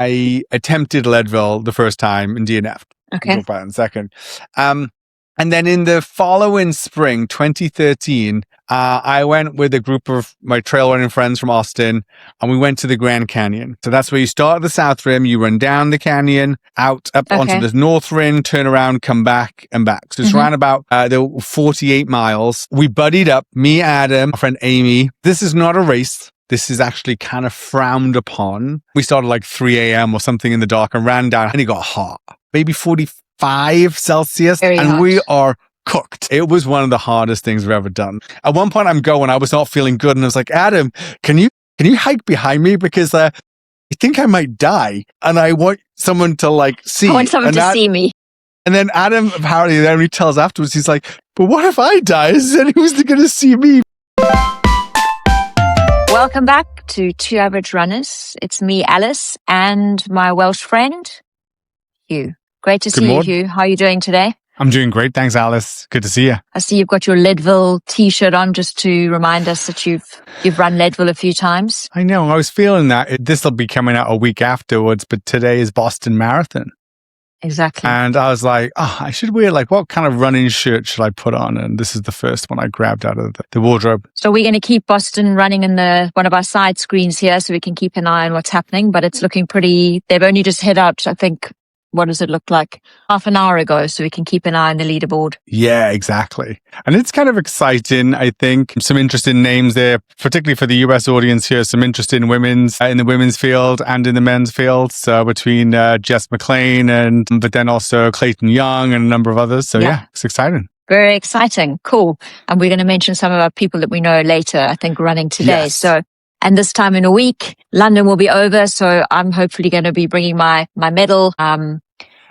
I attempted Leadville the first time in DNF. Okay. We'll talk about it in a second. And then in the following spring, 2013, I went with a group of my trail running friends from Austin, and we went to the Grand Canyon. So that's where you start at the South Rim, you run down the canyon, up onto the North Rim, turn around, come back and back. So it's around about 48 miles. We buddied up, me, Adam, our friend Amy. This is not a race. This is actually kind of frowned upon. We started like 3 a.m. or something in the dark and ran down, and it got hot, maybe 45 Celsius, Very and hot. We are cooked. It was one of the hardest things we've ever done. At one point I was not feeling good, and I was like, Adam, can you hike behind me? Because I think I might die, and I want someone to like see. I want someone to see me. And then Adam apparently then he tells afterwards, he's like, but what if I die? Then who's going to see me? Welcome back to Two Average Runners. It's me, Alice, and my Welsh friend, Hugh. Great to see you, Hugh. How are you doing today? I'm doing great. Thanks, Alice. Good to see you. I see you've got your Leadville t-shirt on just to remind us that you've run Leadville a few times. I know. I was feeling that. This will be coming out a week afterwards, but today is Boston Marathon. Exactly. And I was like, I should wear what kind of running shirt should I put on? And this is the first one I grabbed out of the wardrobe. So we're going to keep Boston running in one of our side screens here so we can keep an eye on what's happening, but it's looking pretty, they've only just hit out, I think, what does it look like? Half an hour ago, so we can keep an eye on the leaderboard. Yeah, exactly. And it's kind of exciting, I think. Some interesting names there, particularly for the US audience here, some interesting women's in the women's field and in the men's field. So between Jess McLean but then also Clayton Young and a number of others. So yeah, it's exciting. Very exciting. Cool. And we're going to mention some of our people that we know later, I think, running today. Yes. So, and this time in a week, London will be over. So I'm hopefully going to be bringing my medal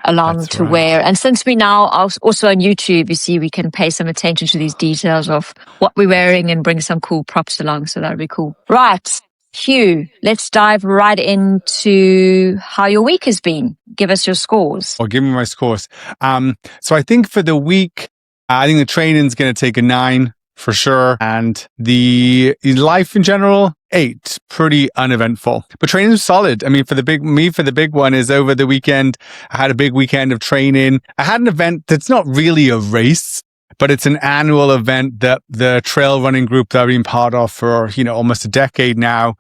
along to wear. And since we now are also on YouTube, you see, we can pay some attention to these details of what we're wearing and bring some cool props along. So that'll be cool. Right. Hugh, let's dive right into how your week has been. Give us your scores. Or give me my scores. So I think for the week, I think the training's going to take a 9 for sure. And the life in general, 8, pretty uneventful. But training was solid. I mean, for the big one is over the weekend. I had a big weekend of training. I had an event that's not really a race, but it's an annual event that the trail running group that I've been part of for, almost a decade now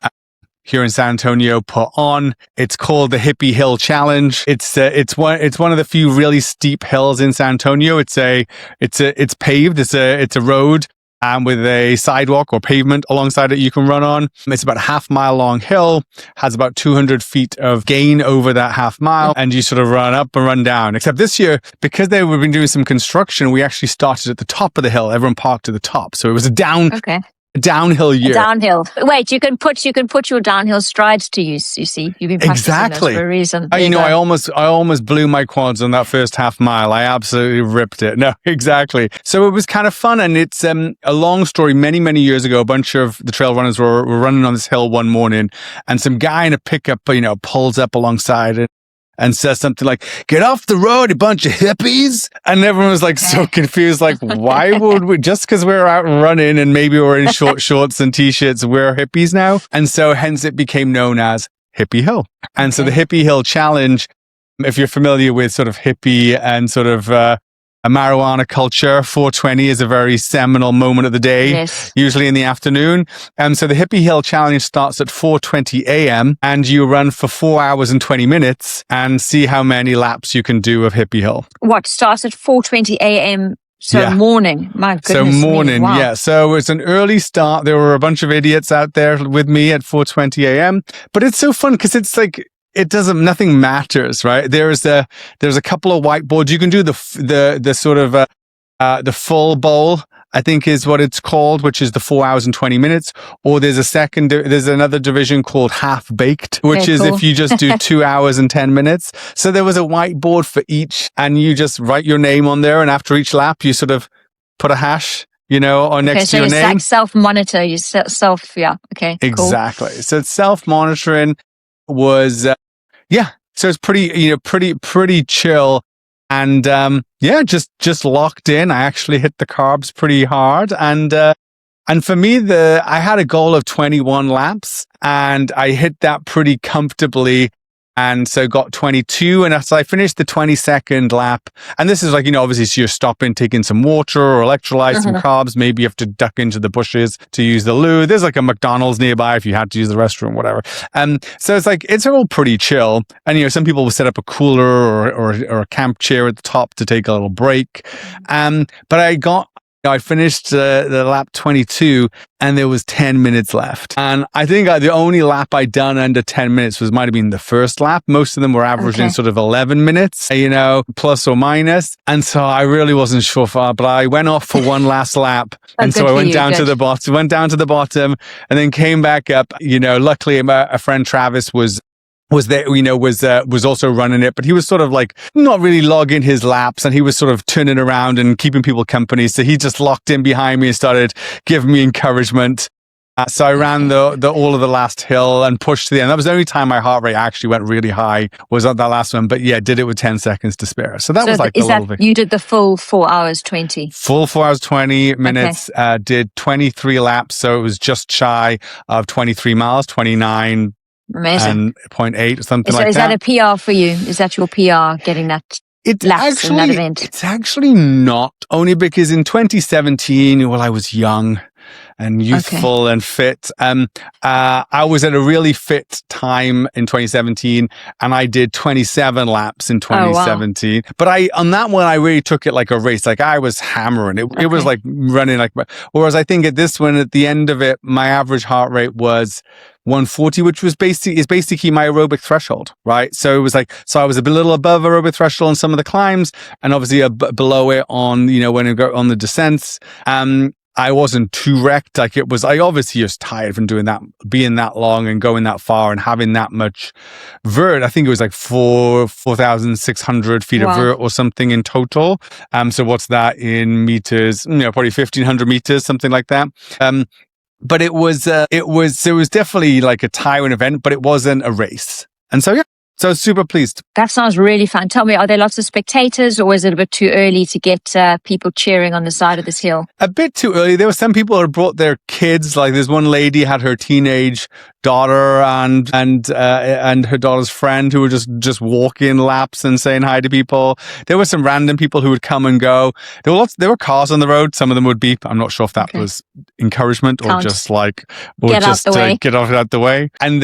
here in San Antonio put on. It's called the Hippie Hill Challenge. It's one of the few really steep hills in San Antonio. It's paved. It's a road. With a sidewalk or pavement alongside it you can run on. It's about a half-mile long hill, has about 200 feet of gain over that half mile, and you sort of run up and run down. Except this year, because they've been doing some construction, we actually started at the top of the hill. Everyone parked at the top. So it was a downhill year. Downhill. Wait, you can put your downhill strides to use. You see, you've been practicing those for a reason. I almost blew my quads on that first half mile. I absolutely ripped it. No, exactly. So it was kind of fun, and it's a long story. Many, many years ago, a bunch of the trail runners were running on this hill one morning, and some guy in a pickup, pulls up alongside it and says something like, "Get off the road, you bunch of hippies." And everyone was like so confused, like, why would we, just because we're out running and maybe we're in short shorts and t-shirts, we're hippies now? And so hence it became known as Hippie Hill. And so the Hippie Hill Challenge, if you're familiar with sort of hippie and sort of a marijuana culture, 420 is a very seminal moment of the day, usually in the afternoon. So the Hippie Hill Challenge starts at 4:20 a.m. and you run for 4 hours and 20 minutes and see how many laps you can do of Hippie Hill. What, starts at 4:20 a.m.? So morning, my goodness. So morning, wow. Yeah. So it's an early start. There were a bunch of idiots out there with me at 4:20 a.m. But it's so fun because it's like, nothing matters, right? There's a couple of whiteboards. You can do the sort of the full bowl, I think is what it's called, which is the 4 hours and 20 minutes. Or there's another division called half baked, which is if you just do 2 hours and 10 minutes. So there was a whiteboard for each, and you just write your name on there. And after each lap, you sort of put a hash, or next to your name. So self-monitor, okay. Exactly. Cool. So it's self-monitoring was, so it's pretty chill. And, just locked in. I actually hit the carbs pretty hard. And for me, I had a goal of 21 laps and I hit that pretty comfortably. And so got 22. And as I finished the 22nd lap, and this is like, obviously so you're stopping, taking some water or electrolytes, some carbs. Maybe you have to duck into the bushes to use the loo. There's like a McDonald's nearby if you had to use the restroom, whatever. So it's like, it's all pretty chill. And, some people will set up a cooler or a camp chair at the top to take a little break. But I finished the lap 22 and there was 10 minutes left. And I think the only lap I'd done under 10 minutes might have been the first lap. Most of them were averaging sort of 11 minutes, plus or minus. And so I really wasn't sure but I went off for one last lap. And so I went down to the bottom, and then came back up. Luckily a friend Travis was there, was also running it, but he was sort of like not really logging his laps, and he was sort of turning around and keeping people company. So he just locked in behind me and started giving me encouragement. So I ran the all of the last hill and pushed to the end. That was the only time my heart rate actually went really high, was on that last one. But yeah, did it with 10 seconds to spare. So that was like you did the full 4 hours 20? Full 4 hours 20 minutes. Did 23 laps, so it was just shy of 23 miles, 29. Amazing. And 0.8 or something like that. So is that a PR for you? Is that your PR, getting that laps in that event? It's actually not, only because in 2017, I was young and youthful and fit. I was at a really fit time in 2017, and I did 27 laps in 2017. But on that one, I really took it like a race. Like I was hammering it. It was like running whereas I think at this one, at the end of it, my average heart rate was 140, which is basically my aerobic threshold, right? So it was I was a little above aerobic threshold on some of the climbs, and obviously below it on, when I go on the descents. I wasn't too wrecked. I obviously was tired from doing that, being that long and going that far and having that much vert. I think it was like 4,600 feet of vert or something in total. So what's that in meters? Probably 1,500 meters, something like that. But it was definitely like a tiring event, but it wasn't a race. And so, so super pleased. That sounds really fun. Tell me, are there lots of spectators, or is it a bit too early to get people cheering on the side of this hill? A bit too early. There were some people who brought their kids. Like there's one lady had her teenage daughter and her daughter's friend who were just walking laps and saying hi to people. There were some random people who would come and go. There were cars on the road. Some of them would beep. I'm not sure if that was encouragement or just get out the way. And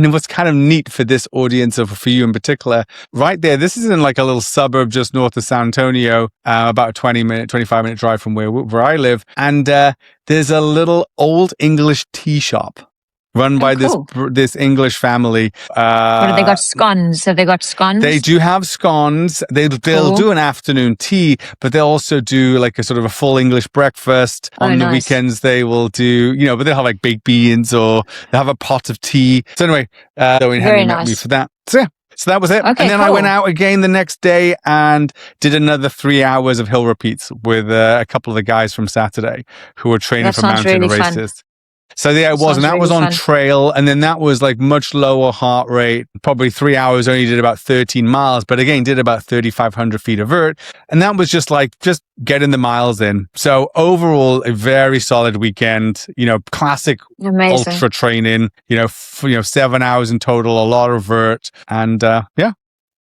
then what's kind of neat for this audience, or for you in particular, right there, this is in like a little suburb just north of San Antonio, about a 25-minute drive from where I live. And there's a little old English tea shop run by this English family. What have they got? Scones? Have they got scones? They do have scones. They'll do an afternoon tea, but they'll also do like a sort of a full English breakfast. On the weekends, they will do, but they'll have like baked beans, or they have a pot of tea. So anyway, Henry met me for that. So yeah. So that was it. And then I went out again the next day and did another 3 hours of hill repeats with a couple of the guys from Saturday who were training for mountain races. Fun. So yeah, it was. And that was on trail. And then that was like much lower heart rate. Probably 3 hours, only did about 13 miles, but again, did about 3,500 feet of vert. And that was just getting the miles in. So overall, a very solid weekend, classic ultra training, 7 hours in total, a lot of vert, and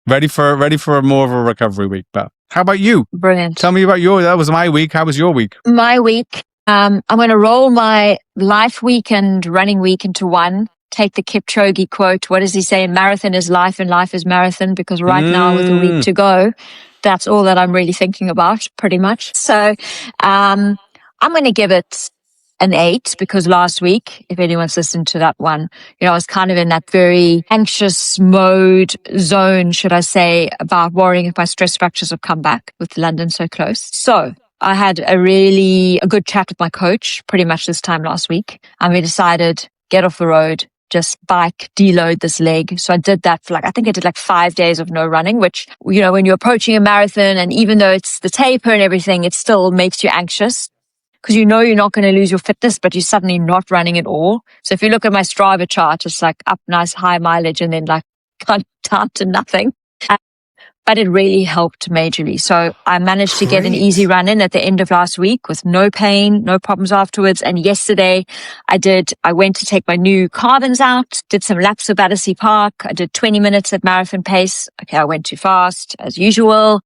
ready for more of a recovery week. But how about you? Brilliant. Tell me about that was my week. How was your week? My week. I'm going to roll my life week and running week into one. Take the Kipchoge quote. What does he say? Marathon is life and life is marathon. Because right now, with a week to go, that's all that I'm really thinking about, pretty much. So I'm going to give it an 8, because last week, if anyone's listened to that one, I was kind of in that very anxious zone, should I say, about worrying if my stress fractures have come back with London so close. So I had a good chat with my coach pretty much this time last week, and we decided, get off the road, just bike, deload this leg. So I did that for I think I did 5 days of no running, which, when you're approaching a marathon, and even though it's the taper and everything, it still makes you anxious, because you're not going to lose your fitness, but you're suddenly not running at all. So if you look at my Strava chart, it's up nice high mileage and then down to nothing. but it really helped majorly. So I managed to get an easy run in at the end of last week with no pain, no problems afterwards. And yesterday I went to take my new carbons out, did some laps of Battersea Park. I did 20 minutes at marathon pace. Okay, I went too fast as usual.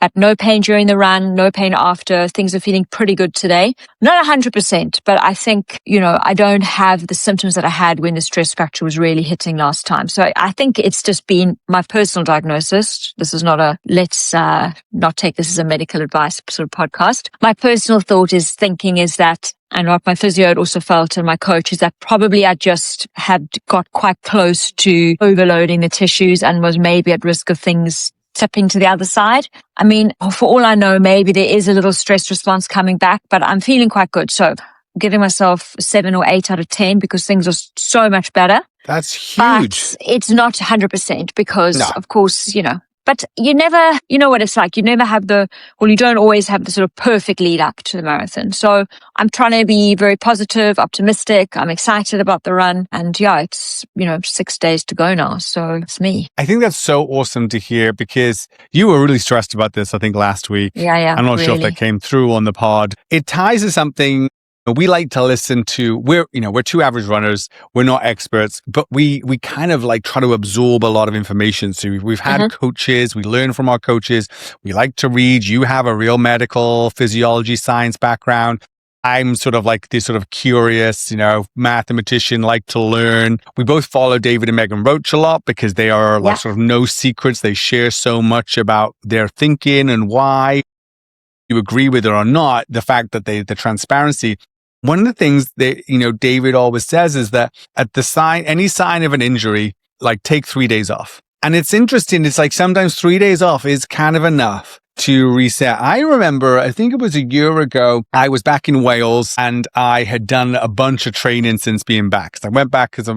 Had no pain during the run, no pain after. Things are feeling pretty good today. Not 100%, but I think, I don't have the symptoms that I had when the stress factor was really hitting last time. So I think it's just been my personal diagnosis. This is not let's not take this as a medical advice sort of podcast. My personal thinking is that, and what my physio had also felt and my coach, is that probably I just had got quite close to overloading the tissues and was maybe at risk of things tipping to the other side. I mean, for all I know, maybe there is a little stress response coming back, but I'm feeling quite good. So I'm giving myself 7 or 8 out of 10 because things are so much better. That's huge. But it's not 100% because, of course, but you never, you know what it's like. You never have you don't always have the sort of perfect lead up to the marathon. So I'm trying to be very positive, optimistic. I'm excited about the run. And it's, 6 days to go now. So it's me. I think that's so awesome to hear because you were really stressed about this, I think, last week. Yeah. I'm not sure if that came through on the pod. It ties to something we like to listen to. We're two average runners. We're not experts, but we kind of like try to absorb a lot of information. So we've had coaches. We learn from our coaches. We like to read. You have a real medical physiology science background. I'm sort of like this sort of curious, mathematician, like to learn. We both follow David and Megan Roach a lot because they are like sort of no secrets. They share so much about their thinking and why. You agree with it or not, the fact that the transparency. One of the things that, David always says is that at any sign of an injury, like take 3 days off. And it's interesting. It's like sometimes 3 days off is kind of enough to reset. I remember, I think it was a year ago, I was back in Wales and I had done a bunch of training since being back. So I went back because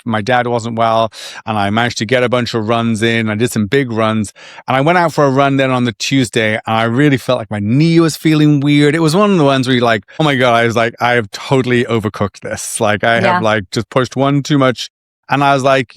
my dad wasn't well and I managed to get a bunch of runs in. I did some big runs and I went out for a run then on the Tuesday and I really felt like my knee was feeling weird. It was one of the ones where you're like, oh my God, I was like, I have totally overcooked this. Like I have like just pushed one too much. And I was like,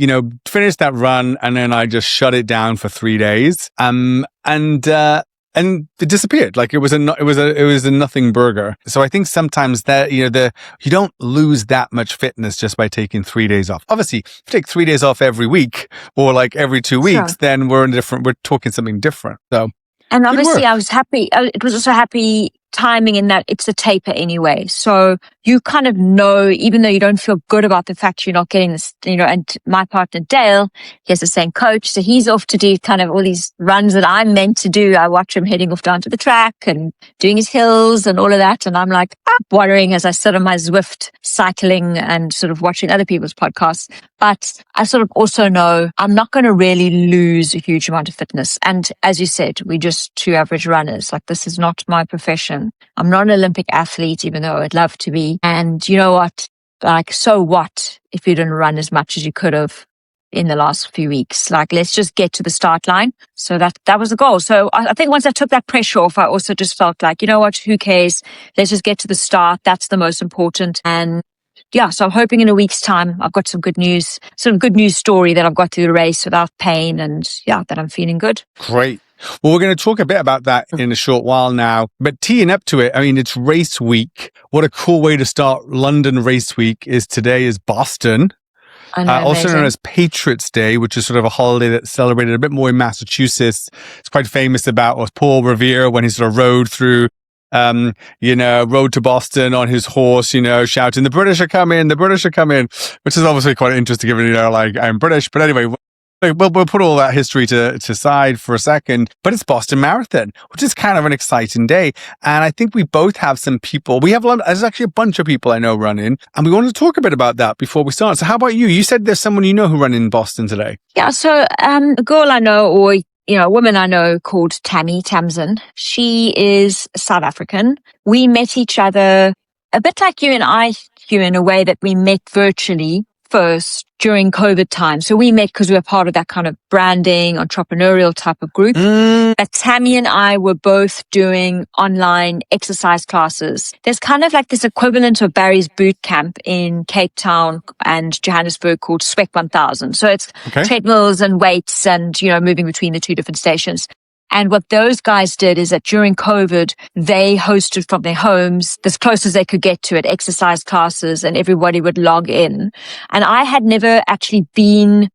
finished that run and then I just shut it down for 3 days. And it disappeared. Like it was a nothing burger. So I think sometimes that, you don't lose that much fitness just by taking 3 days off. Obviously, if you take 3 days off every week or like every 2 weeks, then we're talking something different. So. And obviously I was happy. It was also happy timing in that it's a taper anyway. So you kind of know, even though you don't feel good about the fact you're not getting this, and my partner Dale, he has the same coach. So he's off to do kind of all these runs that I'm meant to do. I watch him heading off down to the track and doing his hills and all of that. And I'm like, worrying as I sit on my Zwift cycling and sort of watching other people's podcasts. But I sort of also know I'm not going to really lose a huge amount of fitness. And as you said, we're just two average runners. Like this is not my profession. I'm not an Olympic athlete, even though I'd love to be. And you know what? Like, so what if you didn't run as much as you could have in the last few weeks? Like, let's just get to the start line. So that was the goal. So I think once I took that pressure off, I also just felt like, you know what? Who cares? Let's just get to the start. That's the most important. And so I'm hoping in a week's time, I've got some good news story that I've got through the race without pain and that I'm feeling good. Great. Well, we're going to talk a bit about that in a short while now, but teeing up to it, I mean, it's race week. What a cool way to start London race week today is Boston. Also known as Patriots Day, which is sort of a holiday that's celebrated a bit more in Massachusetts. It's quite famous about Paul Revere when he sort of rode through rode to Boston on his horse, shouting, the British are coming, which is obviously quite interesting given, like I'm British. But anyway, we'll put all that history to side for a second. But it's Boston Marathon, which is kind of an exciting day. And I think we both have some people. There's actually a bunch of people I know running. And we wanted to talk a bit about that before we start. So how about you? You said there's someone you know who ran in Boston today. Yeah, so a girl I know, or a woman I know called Tamsin. She is South African. We met each other a bit like you and I, Hugh, in a way that we met virtually first during COVID time. So we met because we were part of that kind of branding, entrepreneurial type of group. But Tammy and I were both doing online exercise classes. There's kind of like this equivalent of Barry's boot camp in Cape Town and Johannesburg called Sweat 1000. So it's treadmills and weights and, moving between the two different stations. And what those guys did is that during COVID, they hosted from their homes as close as they could get to it, exercise classes, and everybody would log in. And I had never actually been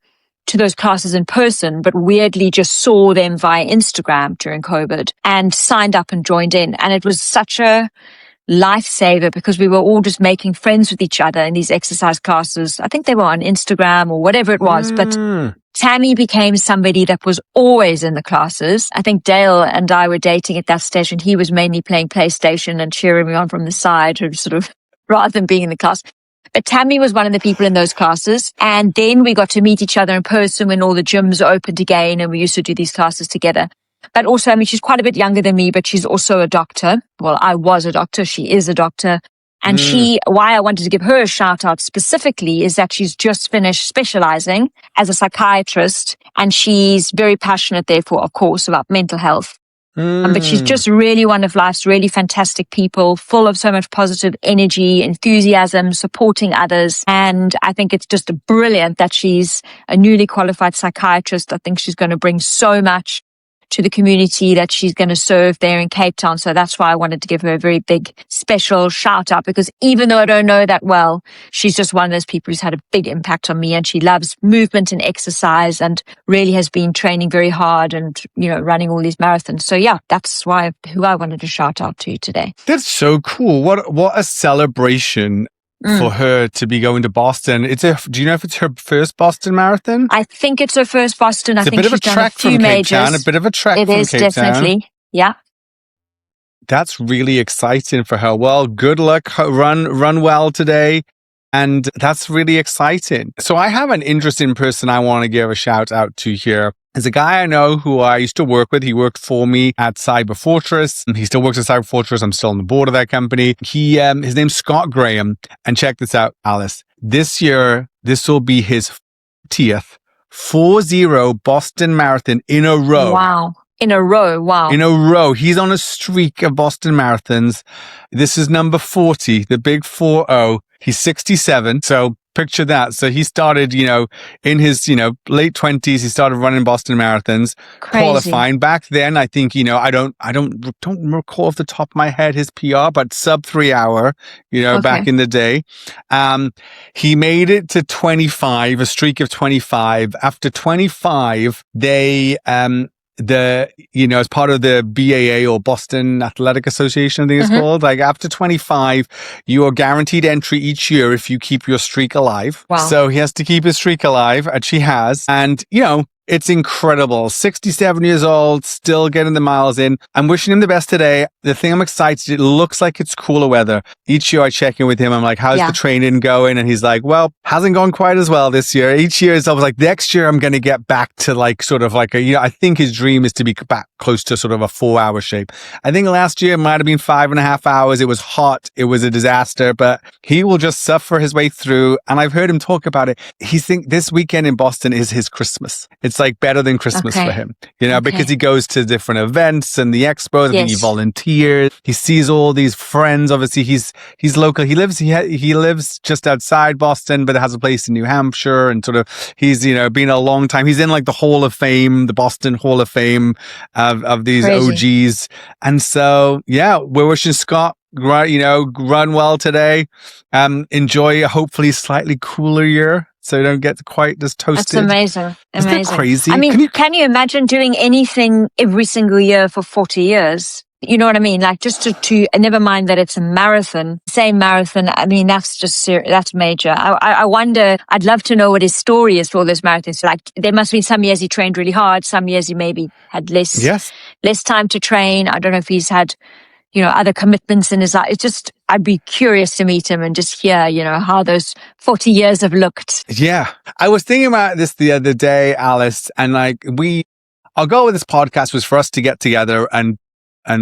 to those classes in person, but weirdly just saw them via Instagram during COVID and signed up and joined in. And it was such a lifesaver because we were all just making friends with each other in these exercise classes. I think they were on Instagram or whatever it was, but Tammy became somebody that was always in the classes. I think Dale and I were dating at that stage, and he was mainly playing PlayStation and cheering me on from the side, or sort of rather than being in the class. But Tammy was one of the people in those classes. And then we got to meet each other in person when all the gyms opened again, and we used to do these classes together. But also, she's quite a bit younger than me, but she's also a doctor. Well, I was a doctor. She is a doctor. And why I wanted to give her a shout out specifically is that she's just finished specializing as a psychiatrist, and she's very passionate, therefore, of course, about mental health. But she's just really one of life's really fantastic people, full of so much positive energy, enthusiasm, supporting others. And I think it's just brilliant that she's a newly qualified psychiatrist. I think she's going to bring so much to the community that she's going to serve there in Cape Town. So that's why I wanted to give her a very big special shout out, because even though I don't know that well, she's just one of those people who's had a big impact on me, and she loves movement and exercise and really has been training very hard and, running all these marathons. So yeah, that's who I wanted to shout out to today. That's so cool. What a celebration for her to be going to Boston. Do you know if it's her first Boston marathon? I think it's her first Boston. I think she's done a few majors. A bit of a trek from Cape Town. It is definitely. Yeah. That's really exciting for her. Well, good luck. Run well today. And that's really exciting. So I have an interesting person I want to give a shout out to here. There's a guy I know who I used to work with. He worked for me at Cyber Fortress. He still works at Cyber Fortress. I'm still on the board of that company. His name's Scott Graham. And check this out, Alice. This year, this will be his 40th Boston Marathon in a row. Wow. In a row. Wow. In a row. He's on a streak of Boston marathons. This is number 40, the big 40. He's 67. So picture that. So he started, in his, late 20s, he started running Boston marathons, qualifying. Back then, I think, I don't recall off the top of my head his PR, but sub 3 hour, back in the day. He made it to 25, a streak of 25. After 25, they, as part of the BAA or Boston Athletic Association, I think it's called, like after 25, you are guaranteed entry each year if you keep your streak alive. Wow. So he has to keep his streak alive, and she has. And, it's incredible. 67 years old, still getting the miles in. I'm wishing him the best today. The thing I'm excited, it looks like it's cooler weather. Each year I check in with him. I'm like, how's the training going? And he's like, well, hasn't gone quite as well this year. Each year is always like, next year I'm going to get back to I think his dream is to be back close to sort of a 4-hour shape. I think last year it might have been 5.5 hours. It was hot. It was a disaster, but he will just suffer his way through. And I've heard him talk about it. He thinks this weekend in Boston is his Christmas. It's like better than Christmas for him, because he goes to different events and the expos. I think he volunteers. He sees all these friends. Obviously, he's local. He lives just outside Boston, but has a place in New Hampshire, and sort of he's been a long time. He's in like the Hall of Fame, the Boston Hall of Fame of these OGs, and so we're wishing Scott run well today. Enjoy a hopefully slightly cooler year, so you don't get quite as toasted. That's amazing. Isn't that crazy? I mean, can you imagine doing anything every single year for 40 years? You know what I mean? Like just to never mind that it's a marathon, same marathon. I mean, that's just that's major. I wonder, I'd love to know what his story is for all those marathons. Like there must be some years he trained really hard. Some years he maybe had less time to train. I don't know if he's had, other commitments in his life. It's just, I'd be curious to meet him and just hear, how those 40 years have looked. Yeah. I was thinking about this the other day, Alice, and our goal with this podcast was for us to get together and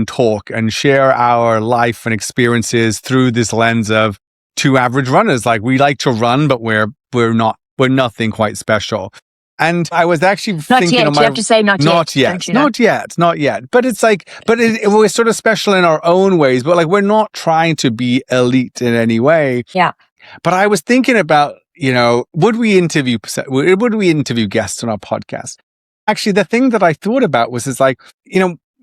talk and share our life and experiences through this lens of two average runners. Like we like to run, but we're we're nothing quite special. And I was actually thinking yet. You have to say not yet. Not yet. But it's like, we're sort of special in our own ways, but like, we're not trying to be elite in any way. Yeah. But I was thinking about, would we interview guests on our podcast? Actually, the thing that I thought about was,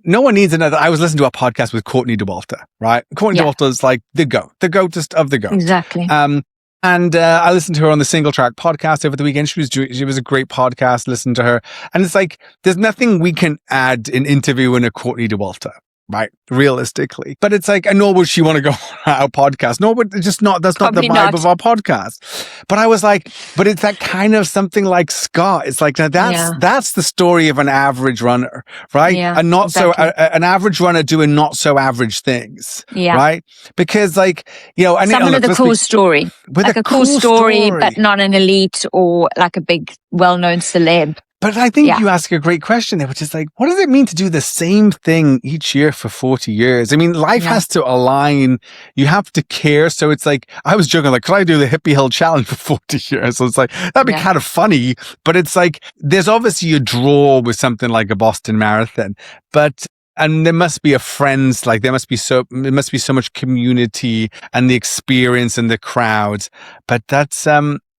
no one needs another. I was listening to a podcast with Courtney Dauwalter, right? Courtney Dauwalter is like the goatest of the goat. Exactly. And I listened to her on the Single Track podcast over the weekend. She was a great podcast. Listen to her. And it's like, there's nothing we can add in interviewing a Courtney Dauwalter, right? Realistically. But it's like, nor would she want to go on our podcast. Nor would that's not the vibe of our podcast. But I was like, but it's that kind of something like Scott. It's like, now that's the story of an average runner, right? Yeah, and not an average runner doing not so average things. Yeah. Right? Because like, and someone with a cool story. Like a cool story, but not an elite or like a big well-known celeb. But I think you ask a great question there, which is like, what does it mean to do the same thing each year for 40 years? I mean, life has to align. You have to care. So it's like, I was joking, like, could I do the Hippie Hill challenge for 40 years? So it's like, that'd be kind of funny. But it's like, there's obviously a draw with something like a Boston Marathon. And there must be there must be so much community and the experience and the crowds. But that's,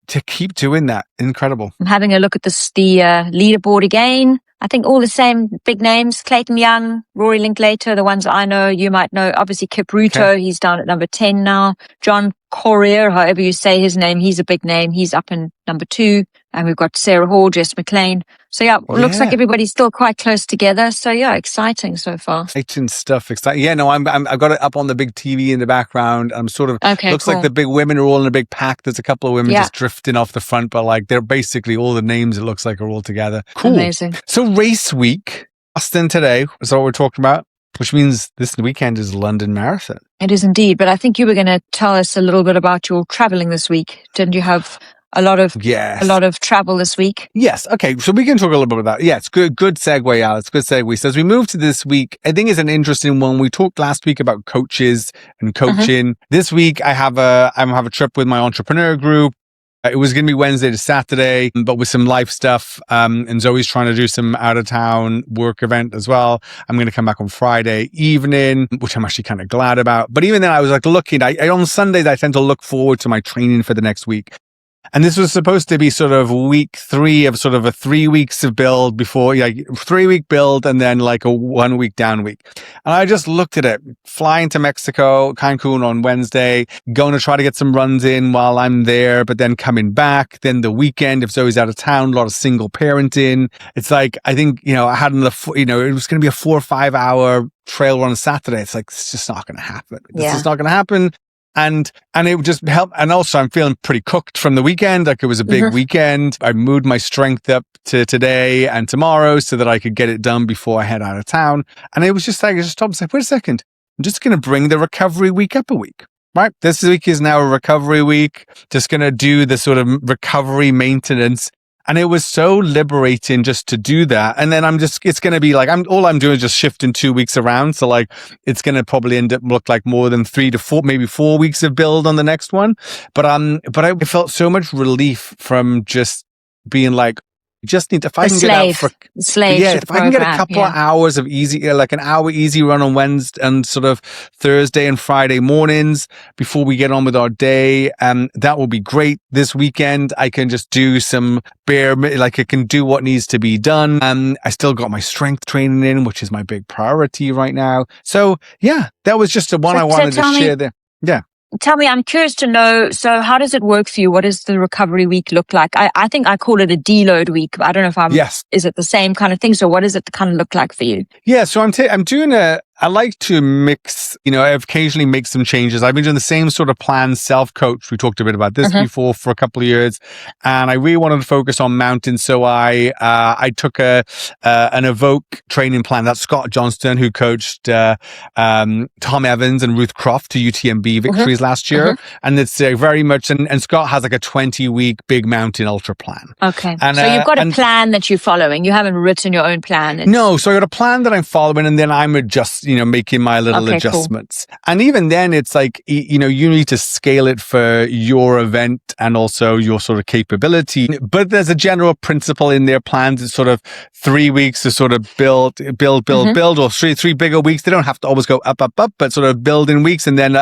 to keep doing that. Incredible. I'm having a look at the leaderboard again. I think all the same big names. Clayton Young, Rory Linklater, the ones I know, you might know. Obviously, Kip Ruto, he's down at number 10 now. John Corrier, however you say his name, he's a big name. He's up in number 2. And we've got Sarah Hall, Jess McLean. So looks like everybody's still quite close together. So exciting so far. Exciting stuff. Exciting. Yeah, no, I've got it up on the big TV in the background. I'm sort of, looks like the big women are all in a big pack. There's a couple of women just drifting off the front, but like they're basically all the names, it looks like, are all together. Cool. Amazing. So race week, Boston today is what we're talking about, which means this weekend is London Marathon. It is indeed. But I think you were going to tell us a little bit about your traveling this week. Didn't you have a lot of travel this week? Yes. Okay. So we can talk a little bit about that. Yeah, it's good segue, Alex. Good segue. So as we move to this week, I think it's an interesting one. We talked last week about coaches and coaching. This week I have a trip with my entrepreneur group. It was going to be Wednesday to Saturday, but with some life stuff. And Zoe's trying to do some out of town work event as well. I'm going to come back on Friday evening, which I'm actually kind of glad about. But even then I was like looking, on Sundays, I tend to look forward to my training for the next week. And this was supposed to be sort of week 3 of sort of a 3 weeks of build before, 3-week build and then like a 1 week down week. And I just looked at it, flying to Mexico, Cancun on Wednesday, going to try to get some runs in while I'm there, but then coming back. Then the weekend, if Zoe's out of town, a lot of single parenting. It's like, I think, I had it was going to be a 4 or 5 hour trail run on Saturday. It's like, it's just not going to happen. This is not going to happen. And it would just help. And also I'm feeling pretty cooked from the weekend. Like it was a big weekend. I moved my strength up to today and tomorrow so that I could get it done before I head out of town. And it was just like, I just stopped and said, wait a second. I'm just going to bring the recovery week up a week, right? This week is now a recovery week. Just going to do the sort of recovery maintenance. And it was so liberating just to do that. And then it's going to be like, all I'm doing is just shifting 2 weeks around. So like, it's going to probably look like more than 3 to 4, maybe 4 weeks of build on the next one. But I felt so much relief from just being like, just need to, if I can get out for if I can get a couple of hours of easy, like an hour easy run on Wednesday and sort of Thursday and Friday mornings before we get on with our day, that will be great. This weekend I can just do some I can do what needs to be done. I still got my strength training in, which is my big priority right now. So yeah, that was just one I wanted to share there. Yeah. Tell me, I'm curious to know, so how does it work for you? What does the recovery week look like? I think I call it a deload week, but I don't know if is it the same kind of thing? So what does it kind of look like for you? Yeah, so I'm doing I like to mix, I occasionally make some changes. I've been doing the same sort of plan, self-coach. We talked a bit about this before for a couple of years. And I really wanted to focus on mountains. So I took an Evoke training plan. That's Scott Johnston, who coached Tom Evans and Ruth Croft to UTMB victories last year. And it's very much, and Scott has like a 20-week big mountain ultra plan. Okay. And, so you've got a plan that you're following. You haven't written your own plan. No, so I got a plan that I'm following and then I'm adjusting. making my little Okay, cool. adjustments. And even then, it's like, you need to scale it for your event and also your sort of capability. But there's a general principle in their plans. It's sort of 3 weeks to sort of build, or three bigger weeks. They don't have to always go up, but sort of build in weeks, and then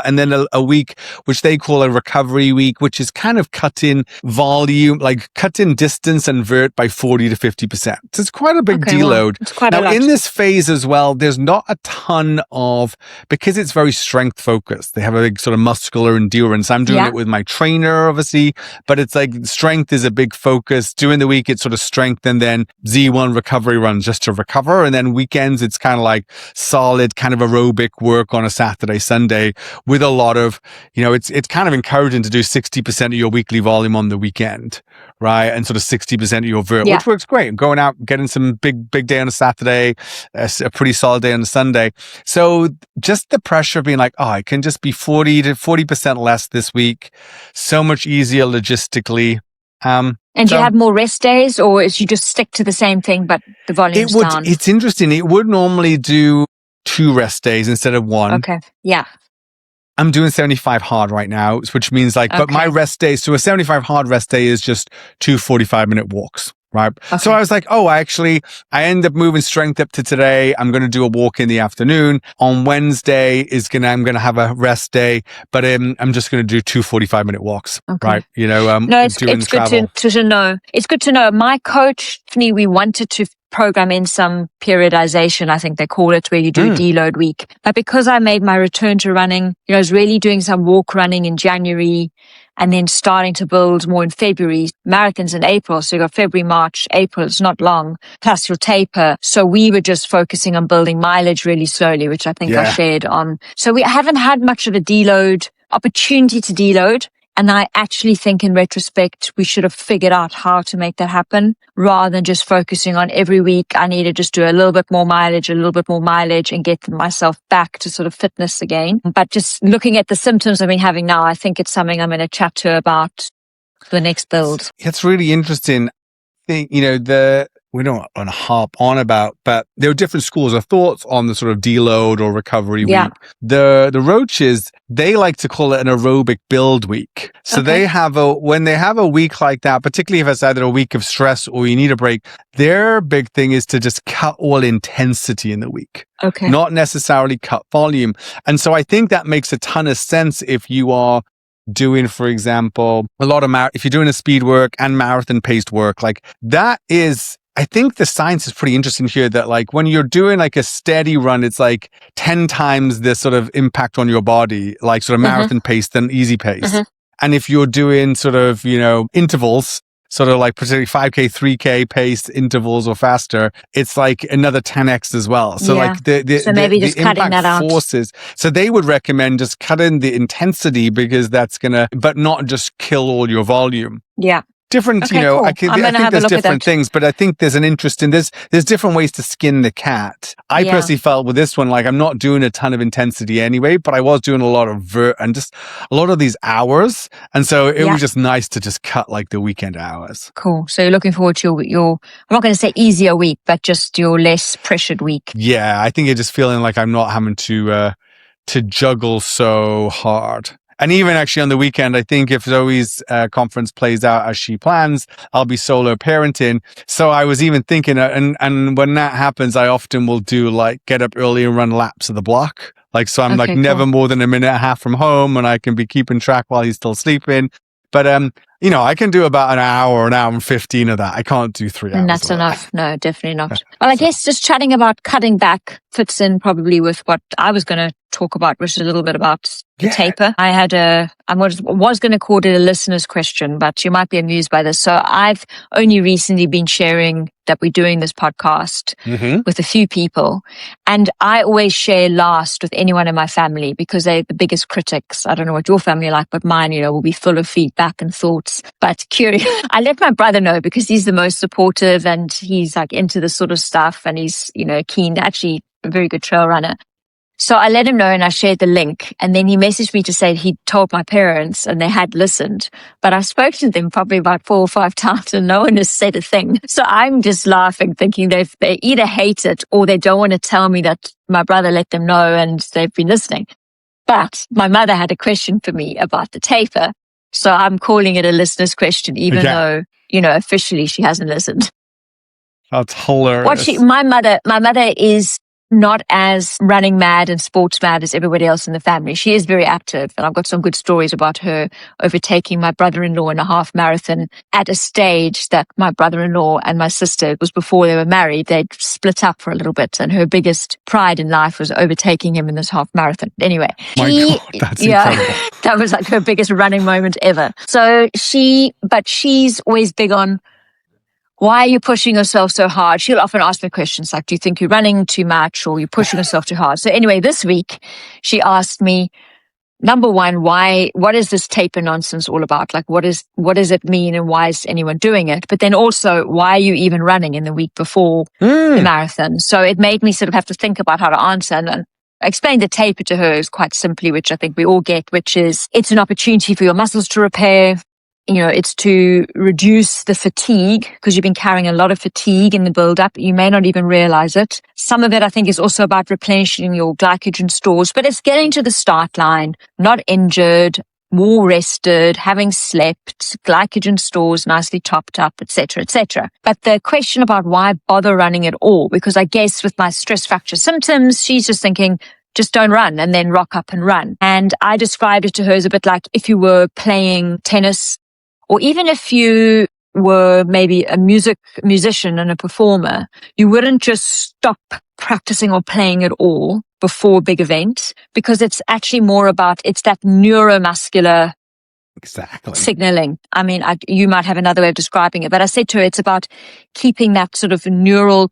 a week, which they call a recovery week, which is kind of cut in volume, like cut in distance and vert by 40 to 50%. So it's quite a big deload. It's quite now, a lot. in this phase as well, there's not a ton of, because it's very strength focused. They have a big sort of muscular endurance. I'm doing it with my trainer, obviously, but it's like strength is a big focus. During the week, it's sort of strength and then Z1 recovery runs just to recover. And then weekends, it's kind of like solid kind of aerobic work on a Saturday, Sunday with a lot of, it's kind of encouraging to do 60% of your weekly volume on the weekend, right? And sort of 60% of your vert, which works great. Going out, getting some big day on a Saturday, a pretty solid day on a Sunday. So just the pressure of being like, I can just be 40% less this week. So much easier logistically. And do you have more rest days, or is you just stick to the same thing, but the volume's down? It's interesting. It would normally do 2 rest days instead of 1. Okay. Yeah. I'm doing 75 hard right now, which means but my rest day, so a 75 hard rest day is just 2 45-minute walks, right? Okay. So I was like, I end up moving strength up to today. I'm going to do a walk in the afternoon. On Wednesday I'm going to have a rest day, but I'm just going to do 2 45-minute walks, right? No, it's good to know. It's good to know. My coach, we wanted to program in some periodization, I think they call it, where you do a deload week. But because I made my return to running, I was really doing some walk running in January and then starting to build more in February. Marathons in April. So you got February, March, April. It's not long. Plus your taper. So we were just focusing on building mileage really slowly, which I think I shared on. So we haven't had much of a opportunity to deload. And I actually think in retrospect, we should have figured out how to make that happen rather than just focusing on every week. I need to just do a little bit more mileage and get myself back to sort of fitness again. But just looking at the symptoms I've been having now, I think it's something I'm going to chat to about the next build. It's really interesting. I think, we don't want to harp on about, but there are different schools of thoughts on the sort of deload or recovery week. The Roaches, they like to call it an aerobic build week. So when they have a week like that, particularly if it's either a week of stress or you need a break, their big thing is to just cut all intensity in the week. Okay. Not necessarily cut volume. And so I think that makes a ton of sense if you are doing, for example, a lot of if you're doing a speed work and marathon paced work, like that is, I think the science is pretty interesting here that like when you're doing like a steady run, it's like 10 times the sort of impact on your body, like sort of marathon pace than easy pace. And if you're doing sort of, intervals, sort of like particularly 5K, 3K paced intervals or faster, it's like another 10x as well. So like so maybe just cutting that out. Forces. So they would recommend just cutting the intensity because that's but not just kill all your volume. Yeah. Different, cool. I think there's different things, but I think there's an interest in this. There's different ways to skin the cat. I personally felt with this one, like I'm not doing a ton of intensity anyway, but I was doing a lot of vert and just a lot of these hours. And so it was just nice to just cut like the weekend hours. Cool. So you're looking forward to your I'm not going to say easier week, but just your less pressured week. Yeah. I think you're just feeling like I'm not having to juggle so hard. And even actually on the weekend, I think if Zoe's conference plays out as she plans, I'll be solo parenting. So I was even thinking, and when that happens, I often will do like get up early and run laps of the block. Like, so I'm never more than a minute and a half from home and I can be keeping track while he's still sleeping. But, I can do about an hour and 15 of that. I can't do 3 hours. And that's enough. No, definitely not. Well, I guess just chatting about cutting back fits in probably with what I was going to talk about, which is a little bit about the taper. I was going to call it a listener's question, but you might be amused by this. So I've only recently been sharing that we're doing this podcast with a few people. And I always share last with anyone in my family because they're the biggest critics. I don't know what your family like, but mine, will be full of feedback and thoughts. But curious, I let my brother know because he's the most supportive and he's like into this sort of stuff and he's, keen, actually a very good trail runner. So I let him know and I shared the link. And then he messaged me to say he told my parents and they had listened. But I spoke to them probably about 4 or 5 times and no one has said a thing. So I'm just laughing, thinking they either hate it or they don't want to tell me that my brother let them know and they've been listening. But my mother had a question for me about the taper. So I'm calling it a listener's question, even though, officially she hasn't listened. That's hilarious. My mother is not as running mad and sports mad as everybody else in the family. She is very active, and I've got some good stories about her overtaking my brother-in-law in a half marathon at a stage that my brother-in-law and my sister, it was before they were married, they'd split up for a little bit, and her biggest pride in life was overtaking him in this half marathon. Anyway, God, that's incredible. That was like her biggest running moment ever. So she's always big on, why are you pushing yourself so hard? She'll often ask me questions like, do you think you're running too much or you're pushing yourself too hard? So anyway, this week she asked me, number one, what is this taper nonsense all about? Like, what does it mean and why is anyone doing it? But then also, why are you even running in the week before the marathon? So it made me sort of have to think about how to answer. And I explained the taper to her quite simply, which I think we all get, which is it's an opportunity for your muscles to repair. It's to reduce the fatigue because you've been carrying a lot of fatigue in the build-up. You may not even realize it. Some of it, I think, is also about replenishing your glycogen stores, but it's getting to the start line, not injured, more rested, having slept, glycogen stores nicely topped up, etc., etc. But the question about why bother running at all, because I guess with my stress fracture symptoms, she's just thinking, just don't run and then rock up and run. And I described it to her as a bit like if you were playing tennis, or even if you were maybe a musician and a performer, you wouldn't just stop practicing or playing at all before a big event, because it's actually more about, it's that neuromuscular signaling. I mean, you might have another way of describing it, but I said to her, it's about keeping that sort of neural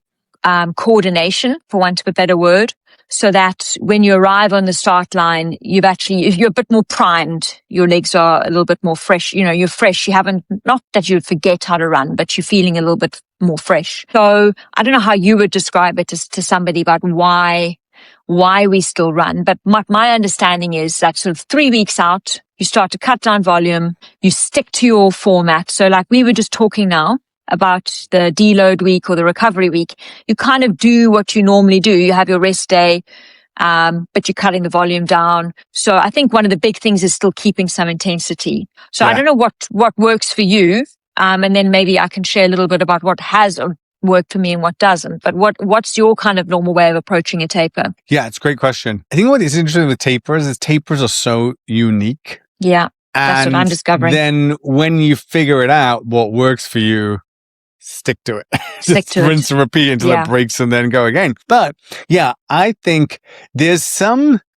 coordination, for want of a better word, so that when you arrive on the start line, you're a bit more primed. Your legs are a little bit more fresh. You're fresh. You haven't, not that you forget how to run, but you're feeling a little bit more fresh. So I don't know how you would describe it to somebody about why we still run. But my understanding is that sort of 3 weeks out, you start to cut down volume, you stick to your format. So like we were just talking now about the deload week or the recovery week, you kind of do what you normally do. You have your rest day, but you're cutting the volume down. So I think one of the big things is still keeping some intensity. So I don't know what works for you. And then maybe I can share a little bit about what has worked for me and what doesn't. But what's your kind of normal way of approaching a taper? Yeah, it's a great question. I think what is interesting with tapers is tapers are so unique. Yeah, that's what I'm discovering. Then when you figure it out, what works for you, stick to it. Just rinse and repeat until it breaks and then go again. But yeah, I think there's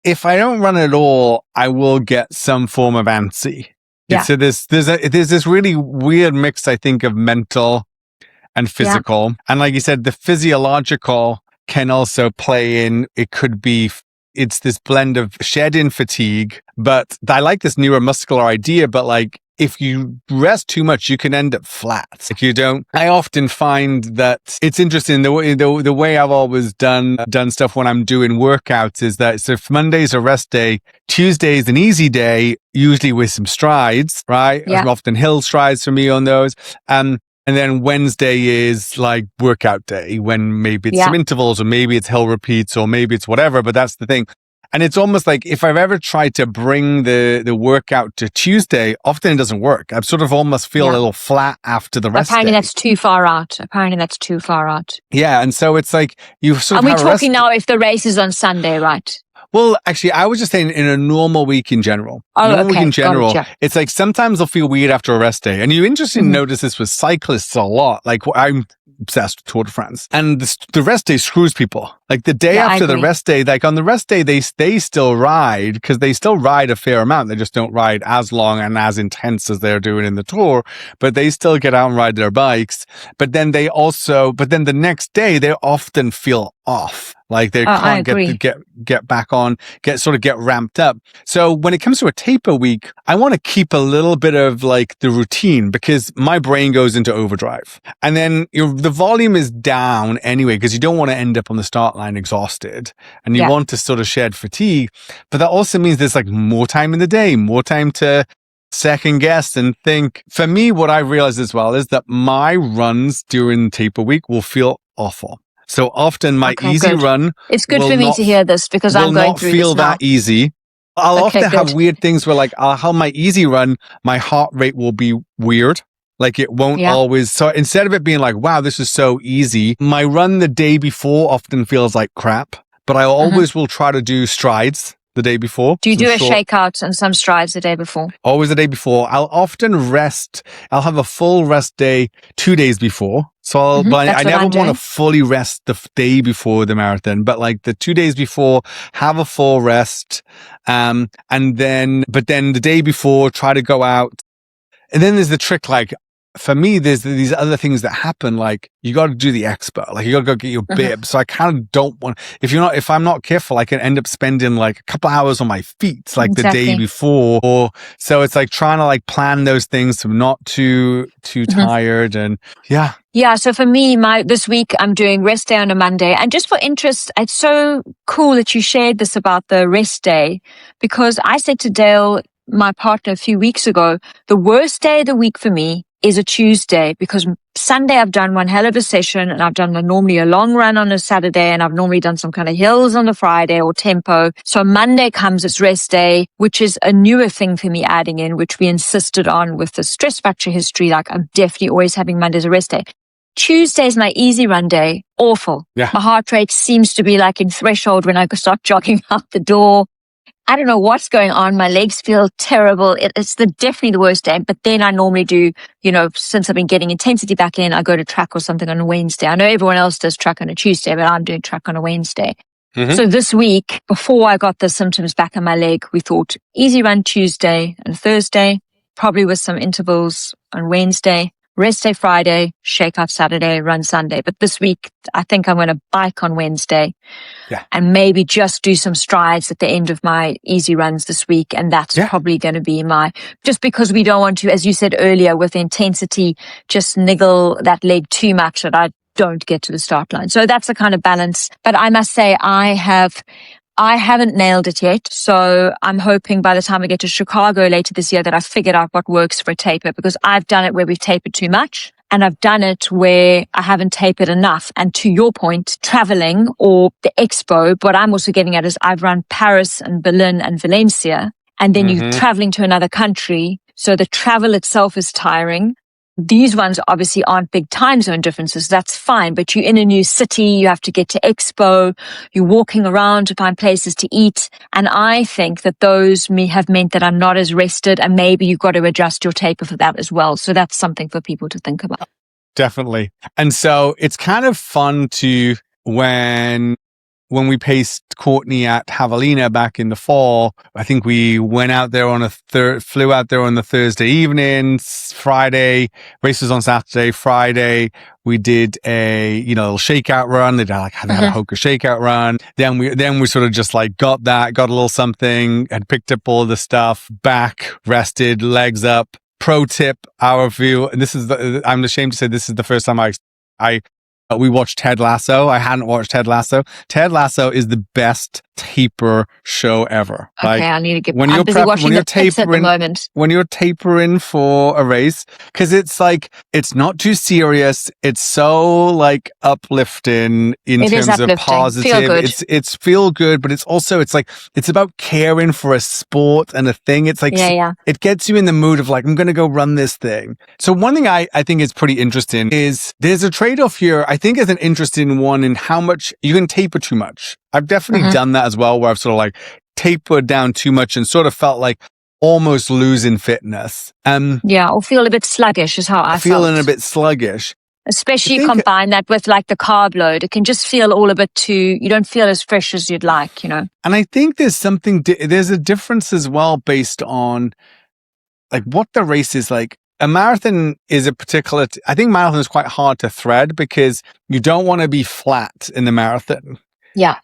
if I don't run at all, I will get some form of antsy. Yeah. So there's this really weird mix, I think, of mental and physical. Yeah. And like you said, the physiological can also play in. It could be, it's this blend of shed-in fatigue, but I like this neuromuscular idea, but like, if you rest too much, you can end up flat. If you don't, I often find that it's interesting the way I've always done stuff when I'm doing workouts is that so if Monday's a rest day, Tuesday's an easy day, usually with some strides, right? Yeah. Often hill strides for me on those. And then Wednesday is like workout day when maybe it's some intervals or maybe it's hill repeats or maybe it's whatever, but that's the thing. And it's almost like if I've ever tried to bring the workout to Tuesday, often it doesn't work. I sort of almost feel a little flat after the rest Apparently day. That's too far out. Yeah. And so it's like you sort of Are we talking now if the race is on Sunday, right? Well, actually, I was just saying in a normal week in general. Week in general, it's like sometimes I'll feel weird after a rest day. And you interestingly notice this with cyclists a lot. Like I'm obsessed with Tour de France. And the rest day screws people. Like the day after the rest day, like on the rest day, they still ride because they still ride a fair amount. They just don't ride as long and as intense as they're doing in the Tour, but they still get out and ride their bikes. But then the next day, they often feel off. Like they I can't agree. get back on, get ramped up. So when it comes to a taper week, I want to keep a little bit of like the routine because my brain goes into overdrive. And then the volume is down anyway, because you don't want to end up on the start line exhausted and you want to sort of shed fatigue. But that also means there's like more time in the day, more time to second guess and think. For me, what I realized as well is that my runs during taper week will feel awful. So often my easy run it's good for me to hear this because I'm going through feel this now. that easy. I'll often have weird things where like I'll have my easy run, my heart rate will be weird. Like it won't always. So instead of it being like, wow, this is so easy, my run the day before often feels like crap. But I always will try to do strides the day before. Do you do a shakeout and some strides the day before? Always the day before. I'll often rest. I'll have a full rest day 2 days before. So but I never want to fully rest the day before the marathon, but like the 2 days before, have a full rest. But then the day before, try to go out. And then there's the trick, like, for me, there's these other things that happen. Like you got to do the expo, like you got to go get your bib. So I kind of don't want, if I'm not careful, I can end up spending like a couple hours on my feet, like the day before. So it's like trying to like plan those things so I'm not too tired. And yeah. So for me, this week I'm doing rest day on a Monday. And just for interest, it's so cool that you shared this about the rest day, because I said to Dale, my partner, a few weeks ago, the worst day of the week for me is a Tuesday, because Sunday I've done one hell of a session and I've done normally a long run on a Saturday and I've normally done some kind of hills on the Friday or tempo. So Monday comes, it's rest day, which is a newer thing for me adding in, which we insisted on with the stress fracture history. Like I'm definitely always having Monday as a rest day. Tuesday is my easy run day. Awful. Yeah. My heart rate seems to be like in threshold when I start jogging out the door. I don't know what's going on. My legs feel terrible. It's definitely the worst day. But then I normally do, since I've been getting intensity back in, I go to track or something on a Wednesday. I know everyone else does track on a Tuesday, but I'm doing track on a Wednesday. So this week, before I got the symptoms back in my leg, we thought easy run Tuesday and Thursday, probably with some intervals on Wednesday. Rest day Friday, shake out Saturday, run Sunday. But this week, I think I'm going to bike on Wednesday. Yeah. And maybe just do some strides at the end of my easy runs this week. And that's probably going to be just because we don't want to, as you said earlier, with intensity, just niggle that leg too much that I don't get to the start line. So that's the kind of balance. But I must say, I haven't nailed it yet. So I'm hoping by the time I get to Chicago later this year that I've figured out what works for a taper, because I've done it where we've tapered too much and I've done it where I haven't tapered enough. And to your point, traveling or the expo, what I'm also getting at is I've run Paris and Berlin and Valencia, and then you're traveling to another country. So the travel itself is tiring. These ones obviously aren't big time zone differences. That's fine. But you're in a new city. You have to get to expo. You're walking around to find places to eat. And I think that those may have meant that I'm not as rested, and maybe you've got to adjust your taper for that as well. So that's something for people to think about. Definitely. And so it's kind of fun to when we paced Courtney at Javelina back in the fall, I think we went out there flew out there on the Thursday evening, Friday, races on Saturday, Friday. We did a, little shakeout run. They had a Hoka shakeout run. Then we sort of just like got a little something, and picked up all the stuff, back, rested, legs up. Pro tip, our view, and I'm ashamed to say this is the first time we watched Ted Lasso. I hadn't watched Ted Lasso. Ted Lasso is the best taper show ever. Okay, I need to get. I'm busy watching the tips at the moment. When you're tapering for a race, because it's like it's not too serious. It's so like uplifting in terms of positive. Feel good. It's feel good, but it's about caring for a sport and a thing. It's like it gets you in the mood of like, I'm going to go run this thing. So one thing I think is pretty interesting is there's a trade-off here. I think is an interesting one in how much you can taper too much. I've definitely done that as well, where I've sort of like tapered down too much and sort of felt like almost losing fitness. Or feel a bit sluggish is how I felt. Feeling a bit sluggish. Especially you combine that with like the carb load. It can just feel all a bit you don't feel as fresh as you'd like, And I think there's a difference as well based on like what the race is like. a marathon is I think marathon is quite hard to thread because you don't want to be flat in the marathon. Yeah.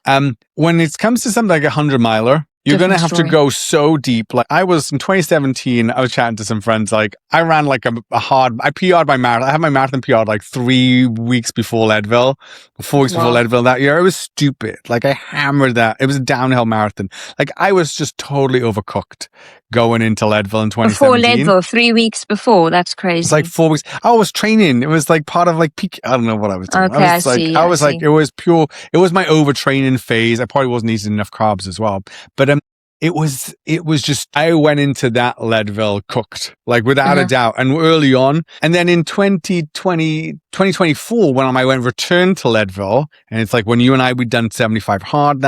When it comes to something like 100-miler, you're going to have to go so deep. Like I was in 2017, I was chatting to some friends. Like I ran like I PR'd my marathon. I had my marathon PR'd like 3 weeks before Leadville, 4 weeks before Leadville that year. It was stupid. Like I hammered that. It was a downhill marathon. Like I was just totally overcooked going into Leadville in 2017. Before Leadville, 3 weeks before. That's crazy. It was like 4 weeks. I was training. It was like part of like peak. I don't know what I was doing. Okay, I was like, it was pure. It was my overtraining phase. I probably wasn't eating enough carbs as well. But it was just, I went into that Leadville cooked, like without a doubt, and early on. And then in 2024, when I returned to Leadville, and it's like when you and we'd done 75 hard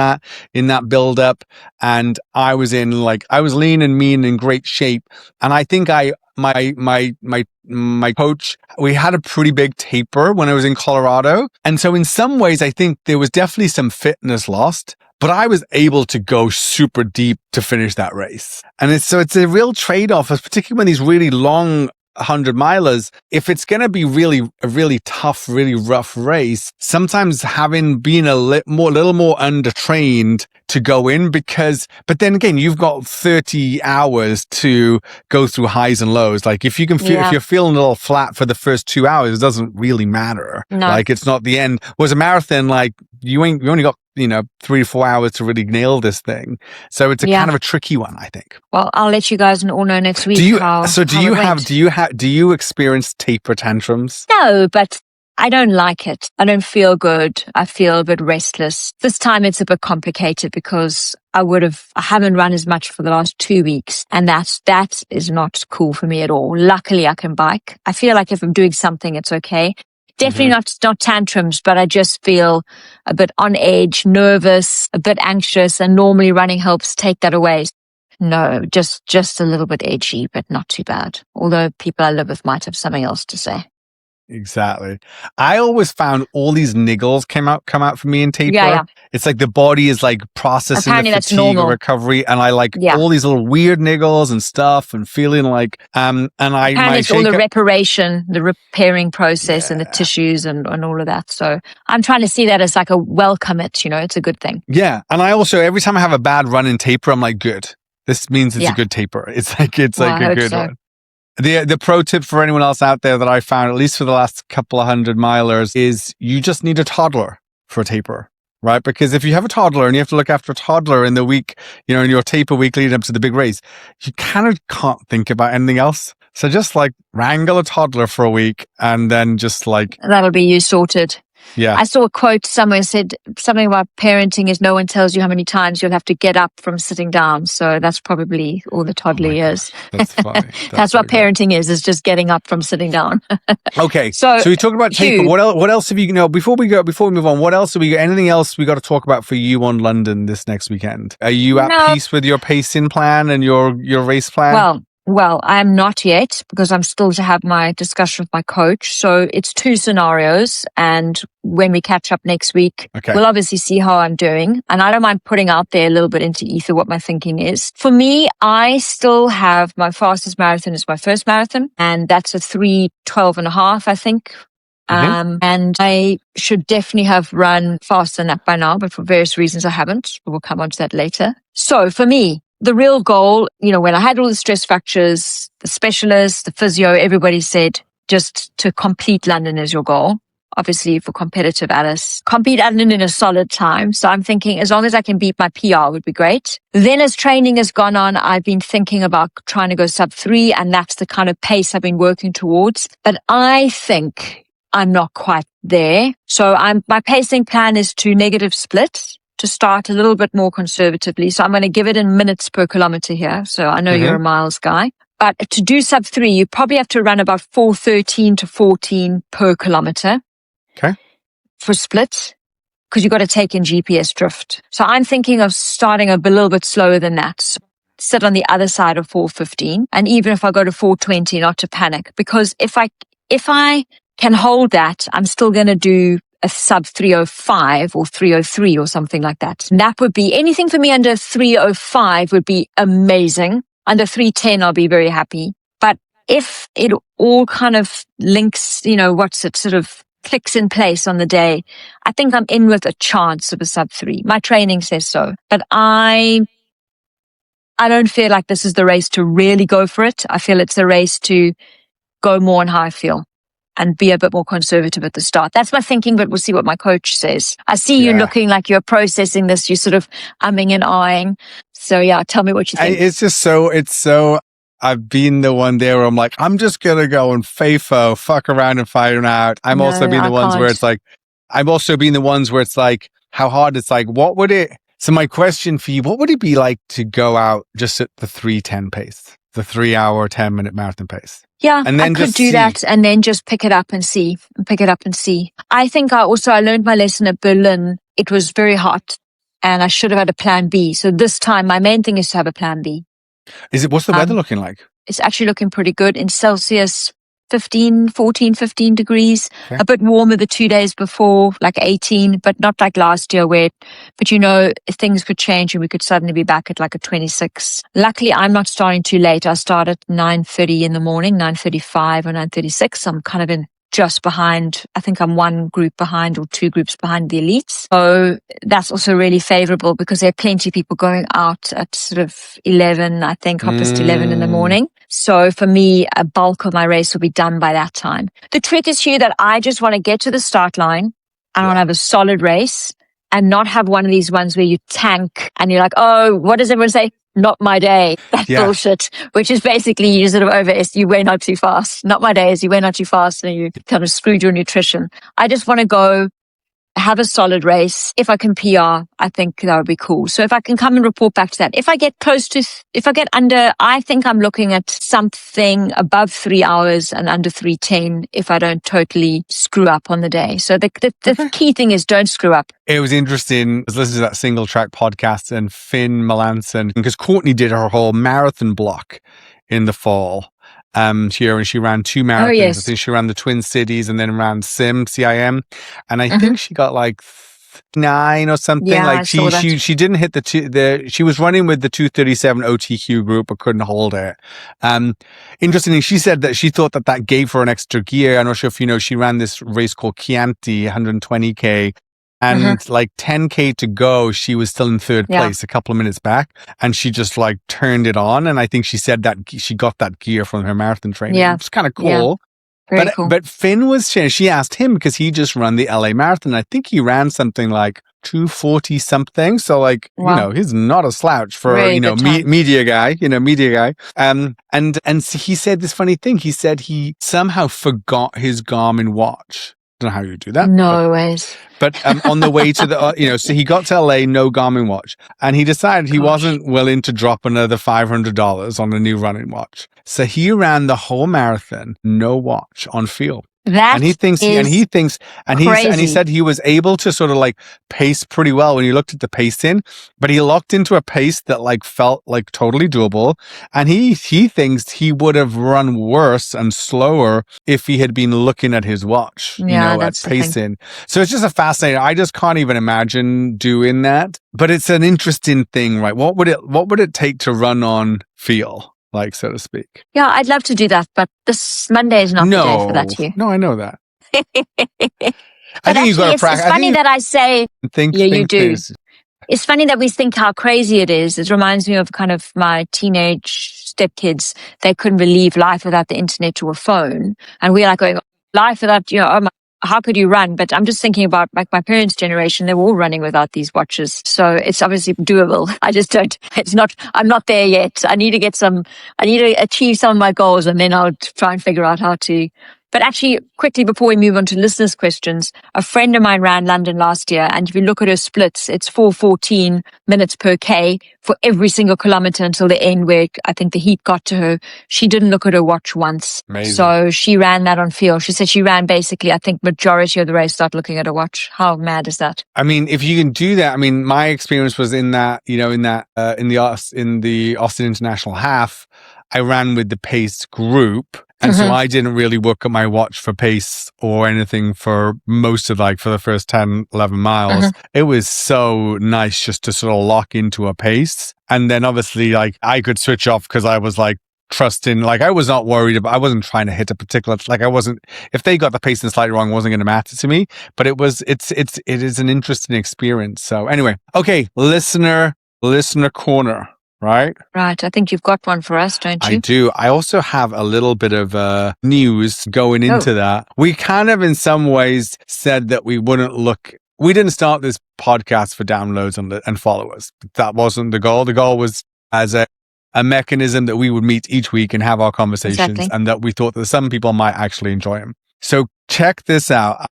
in that build up, and I was lean and mean in great shape. And I think my coach, we had a pretty big taper when I was in Colorado. And so in some ways, I think there was definitely some fitness lost, but I was able to go super deep to finish that race. And it's a real trade-off, particularly when these really long 100-milers, if it's going to be a really tough, really rough race, sometimes being a little more undertrained to go in but then again, you've got 30 hours to go through highs and lows. Like if you can feel, if you're feeling a little flat for the first 2 hours, it doesn't really matter. No. Like it's not the end. Whereas a marathon, like you only got 3 to 4 hours to really nail this thing. So it's kind of a tricky one, I think. Well, I'll let you guys all know next week. Do you experience taper tantrums? No, but I don't like it. I don't feel good. I feel a bit restless. This time it's a bit complicated because I haven't run as much for the last 2 weeks, and that is not cool for me at all. Luckily I can bike. I feel like if I'm doing something, it's okay. Definitely not tantrums, but I just feel a bit on edge, nervous, a bit anxious, and normally running helps take that away. No, just a little bit edgy, but not too bad. Although people I live with might have something else to say. Exactly. I always found all these niggles come out for me in taper. Yeah. It's like the body is like processing Apparently the that's fatigue normal. or recovery, and I like all these little weird niggles and stuff, and feeling like apparently it's all the repairing process and the tissues and all of that. So I'm trying to see that as like a welcome it. It's a good thing. Yeah, and I also every time I have a bad run in taper, I'm like, good. This means it's a good taper. It's like a good one. The pro tip for anyone else out there that I found, at least for the last couple of 100-milers, is you just need a toddler for a taper, right? Because if you have a toddler and you have to look after a toddler in the week, in your taper week leading up to the big race, you kind of can't think about anything else. So just like wrangle a toddler for a week and then just like... That'll be you sorted. Yeah. I saw a quote somewhere said something about parenting is no one tells you how many times you'll have to get up from sitting down. So that's probably all the toddler is. That's funny. That's what parenting is just getting up from sitting down. Okay. So we talked about taper. What else have you before we move on, what else have we got? Anything else we got to talk about for you on London this next weekend? Are you at peace with your pacing plan and your race plan? Well, I'm not yet because I'm still to have my discussion with my coach. So it's 2 scenarios. And when we catch up next week, we'll obviously see how I'm doing. And I don't mind putting out there a little bit into ether what my thinking is. For me, I still have my fastest marathon is my first marathon. And that's a 3:12.5, I think. And I should definitely have run faster than that by now, but for various reasons I haven't. We'll come on to that later. So for me, the real goal, when I had all the stress fractures, the specialists, the physio, everybody said just to complete London is your goal. Obviously for competitive Alice, complete London in a solid time. So I'm thinking as long as I can beat my PR would be great. Then as training has gone on, I've been thinking about trying to go sub 3, and that's the kind of pace I've been working towards. But I think I'm not quite there. So my pacing plan is to negative split, to start a little bit more conservatively. So I'm going to give it in minutes per kilometer here. So I know you're a miles guy. But to do sub 3, you probably have to run about 4:13 to 14 per kilometer. Okay. For split, because you've got to take in GPS drift. So I'm thinking of starting a little bit slower than that. Sit on the other side of 4:15. And even if I go to 4:20, not to panic. Because if I can hold that, I'm still going to do a sub 3:05 or 3:03 or something like that. And that would be anything for me under 3:05 would be amazing. Under 3:10, I'll be very happy. But if it all kind of links, sort of clicks in place on the day, I think I'm in with a chance of a sub 3. My training says so, but I don't feel like this is the race to really go for it. I feel it's a race to go more on how I feel and be a bit more conservative at the start. That's my thinking, but we'll see what my coach says. I see you looking like you're processing this. You're sort of umming and ahhing. So yeah, tell me what you think. It's so, I've been the one there where I'm like, I'm just going to go and FAFO, fuck around and find out. I'm also being the ones where it's like, I'm also being the ones where it's like, how hard it's like, so my question for you, what would it be like to go out just at the 3:10 pace, the 3 hour, 10-minute marathon pace? Yeah, and then I could do that and then just pick it up and see. I think I learned my lesson at Berlin. It was very hot and I should have had a plan B. So this time my main thing is to have a plan B. What's the weather looking like? It's actually looking pretty good in Celsius. 15 degrees, okay. A bit warmer the 2 days before, like 18, but not like last year but things could change and we could suddenly be back at like a 26. Luckily, I'm not starting too late. I start at 9:30 in the morning, 9:35 or 9:36. I'm kind of in just behind. I think I'm one group behind or two groups behind the elites. So that's also really favorable because there are plenty of people going out at sort of 11, I think, 11 in the morning. So for me, a bulk of my race will be done by that time. The trick is here that I just want to get to the start line. I want to have a solid race and not have one of these ones where you tank and you're like, oh, what does everyone say? Not my day. That's bullshit, which is basically you sort of you went out too fast. Not my day is you went out too fast and you kind of screwed your nutrition. I just want to go have a solid race. If I can PR, I think that would be cool. So if I can come and report back to that. If I get under, I think I'm looking at something above 3 hours and under 3:10 if I don't totally screw up on the day. So the key thing is don't screw up. It was interesting. I was listening to that Single Track podcast and Finn Melanson, because Courtney did her whole marathon block in the fall. Here, and she ran 2 marathons. Oh, yes. I think she ran the Twin Cities and then ran CIM, and I think she got like 9 or something. Yeah, like she didn't hit she was running with the 2:37 OTQ group but couldn't hold it. Interestingly, she said that she thought that gave her an extra gear. I'm not sure if you know, she ran this race called Chianti 120k. And like 10K to go, she was still in third place, a couple of minutes back. And she just like turned it on. And I think she said that she got that gear from her marathon training. Yeah. It's kind of cool. Yeah. Cool. But Finn was saying, she asked him because he just ran the LA Marathon. I think he ran something like 2:40 something. So like, he's not a slouch for, really media guy. And so he said this funny thing. He said he somehow forgot his Garmin watch. Don't know how you do that. No ways. But on the way to the, so he got to LA, no Garmin watch. And he decided he wasn't willing to drop another $500 on a new running watch. So he ran the whole marathon, no watch, on feel. And he said he was able to sort of like pace pretty well when he looked at the pacing, but he locked into a pace that like felt like totally doable. And he thinks he would have run worse and slower if he had been looking at his watch, at pacing. So it's just a fascinating. I just can't even imagine doing that. But it's an interesting thing, right? What would it take to run on feel? Like, so to speak. Yeah, I'd love to do that, but this Monday is not the day for that here. No, I know that. I think you've got to practice. It's funny that I say, you do. It's funny that we think how crazy it is. It reminds me of kind of my teenage stepkids. They couldn't believe life without the internet or a phone. And we're like going, life without, how could you run? But I'm just thinking about like my parents' generation, they were all running without these watches. So it's obviously doable. I'm not there yet. I need to achieve some of my goals and then I'll try and figure out how to. But actually, quickly before we move on to listeners' questions, a friend of mine ran London last year. And if you look at her splits, it's 4:14 minutes per K for every single kilometer until the end where I think the heat got to her. She didn't look at her watch once. Amazing. So she ran that on feel. She said she ran basically, I think, majority of the race without looking at her watch. How mad is that? I mean, if you can do that, I mean, my experience was in the Austin International Half, I ran with the pace group. And so I didn't really look at my watch for pace or anything for most of for the first 10, 11 miles. It was so nice just to sort of lock into a pace. And then obviously I could switch off because I was like trust in, like, I was not worried about, I wasn't trying to hit a particular, like, I wasn't, if they got the pacing slightly wrong, it wasn't going to matter to me, but it is an interesting experience. So anyway, okay, listener corner, right? Right. I think you've got one for us, don't you? I do. I also have a little bit of news going into that. We kind of, in some ways, said that we didn't start this podcast for downloads and followers. That wasn't the goal. The goal was as a mechanism that we would meet each week and have our conversations, and that we thought that some people might actually enjoy them. So check this out.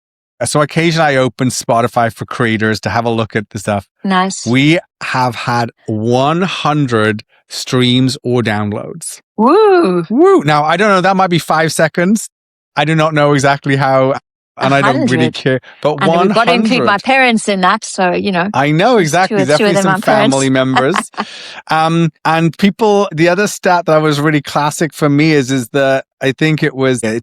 So occasionally I open Spotify for creators to have a look at the stuff. Nice. We have had 100 streams or downloads. Woo! Woo! Now, I don't know, that might be 5 seconds. I do not know exactly how, and 100. I don't really care. But 100. We've got to include my parents in that, so, you know. I know, exactly. Definitely some family members. And people, the other stat that was really classic for me is that I think it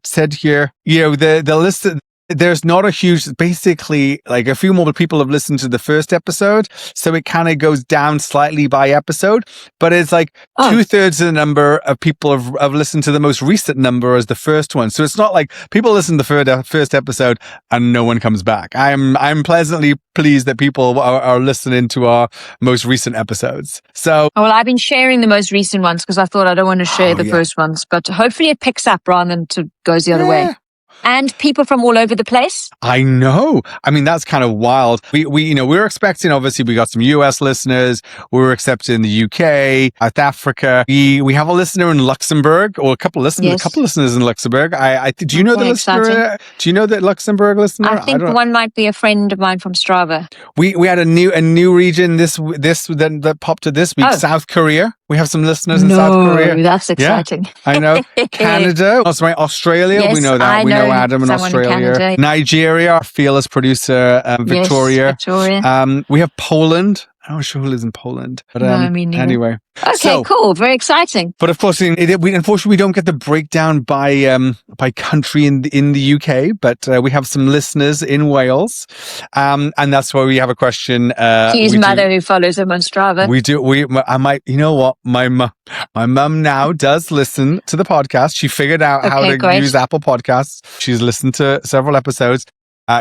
said here, you know, the list, there's not a huge, basically, like a few more people have listened to the first episode, so it kind of goes down slightly by episode, but it's like 2/3 of the number of people have listened to the most recent number as the first one. So it's not like people listen to the first episode and no one comes back. I'm pleasantly pleased that people are listening to our most recent episodes. So, well, I've been sharing the most recent ones because I thought I don't want to share the first ones, but hopefully it picks up rather than goes the other way. And people from all over the place. I know. I mean, that's kind of wild. We were expecting, obviously, we got some US listeners. We were accepted in the UK, South Africa. We have a listener in Luxembourg, or a couple of listeners in Luxembourg. Do you know the listener? Exciting. Do you know the Luxembourg listener? I think one might be a friend of mine from Strava. We had a new region that popped to this week. South Korea. We have some listeners in South Korea. That's exciting. Yeah, I know. Canada. Australia. Yes, we know that. We know Adam in Australia. In Nigeria, our fearless producer, Victoria. Yes, Victoria. We have Poland. I'm not sure who lives in Poland. But no, me neither. Anyway. Okay, cool. Very exciting. But of course, unfortunately, we don't get the breakdown by country in the UK, but we have some listeners in Wales. And that's why we have a question. His mother who follows him on Strava. We do. You know what? My mum now does listen to the podcast. She figured out how to use Apple Podcasts. She's listened to several episodes.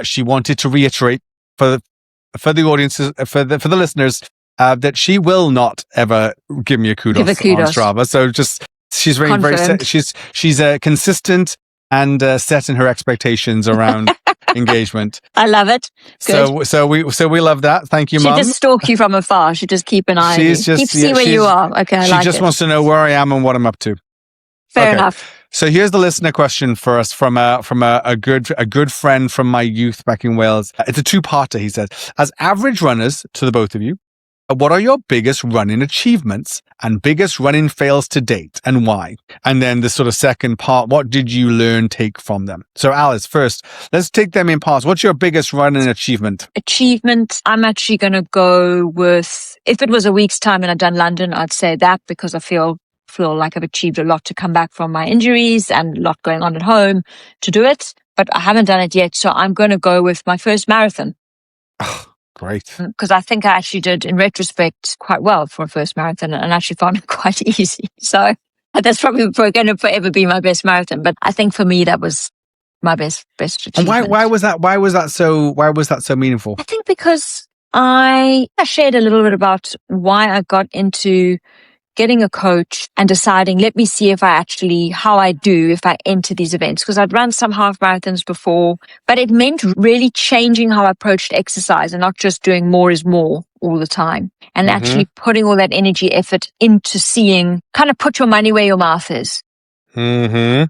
She wanted to reiterate for the audiences, for the listeners, that she will not ever give me a kudos on Strava. So she's very she's consistent and set in her expectations around engagement. I love it. Good. So we love that. Thank you, Mum. She just stalk you from afar. She just keep an eye on you. See where you are. Okay, she just wants to know where I am and what I'm up to. Fair enough. So here's the listener question for us from a good friend from my youth back in Wales. It's a two-parter, he says. As average runners, to the both of you, what are your biggest running achievements and biggest running fails to date, and why? And then the sort of second part, what did you take from them? So Alice, first, let's take them in parts. What's your biggest running achievement? I'm actually going to go with, if it was a week's time and I'd done London, I'd say that, because I feel like I've achieved a lot to come back from my injuries and a lot going on at home to do it, but I haven't done it yet. So I'm going to go with my first marathon. Oh, great. Because I think I actually did, in retrospect, quite well for a first marathon, and actually found it quite easy. So that's probably going to forever be my best marathon. But I think for me, that was my best achievement. And why was that so meaningful? I think because I shared a little bit about why I got into getting a coach and deciding, let me see how I do if I enter these events. Because I'd run some half marathons before, but it meant really changing how I approached exercise and not just doing more is more all the time. And actually putting all that energy, effort into seeing, kind of put your money where your mouth is. And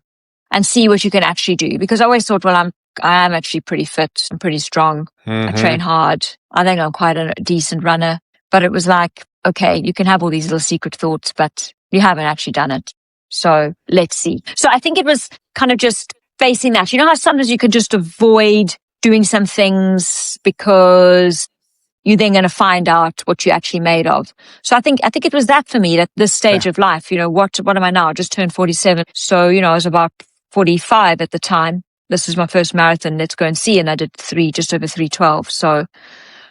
see what you can actually do. Because I always thought, I am actually pretty fit and pretty strong. I train hard. I think I'm quite a decent runner. But it was like, okay, you can have all these little secret thoughts, but you haven't actually done it. So let's see. So I think it was kind of just facing that. You know how sometimes you can just avoid doing some things because you're then going to find out what you're actually made of. So I think it was that for me, at this stage of life. You know, what am I now? I just turned 47. So, I was about 45 at the time. This is my first marathon. Let's go and see. And I did just over 3:12. So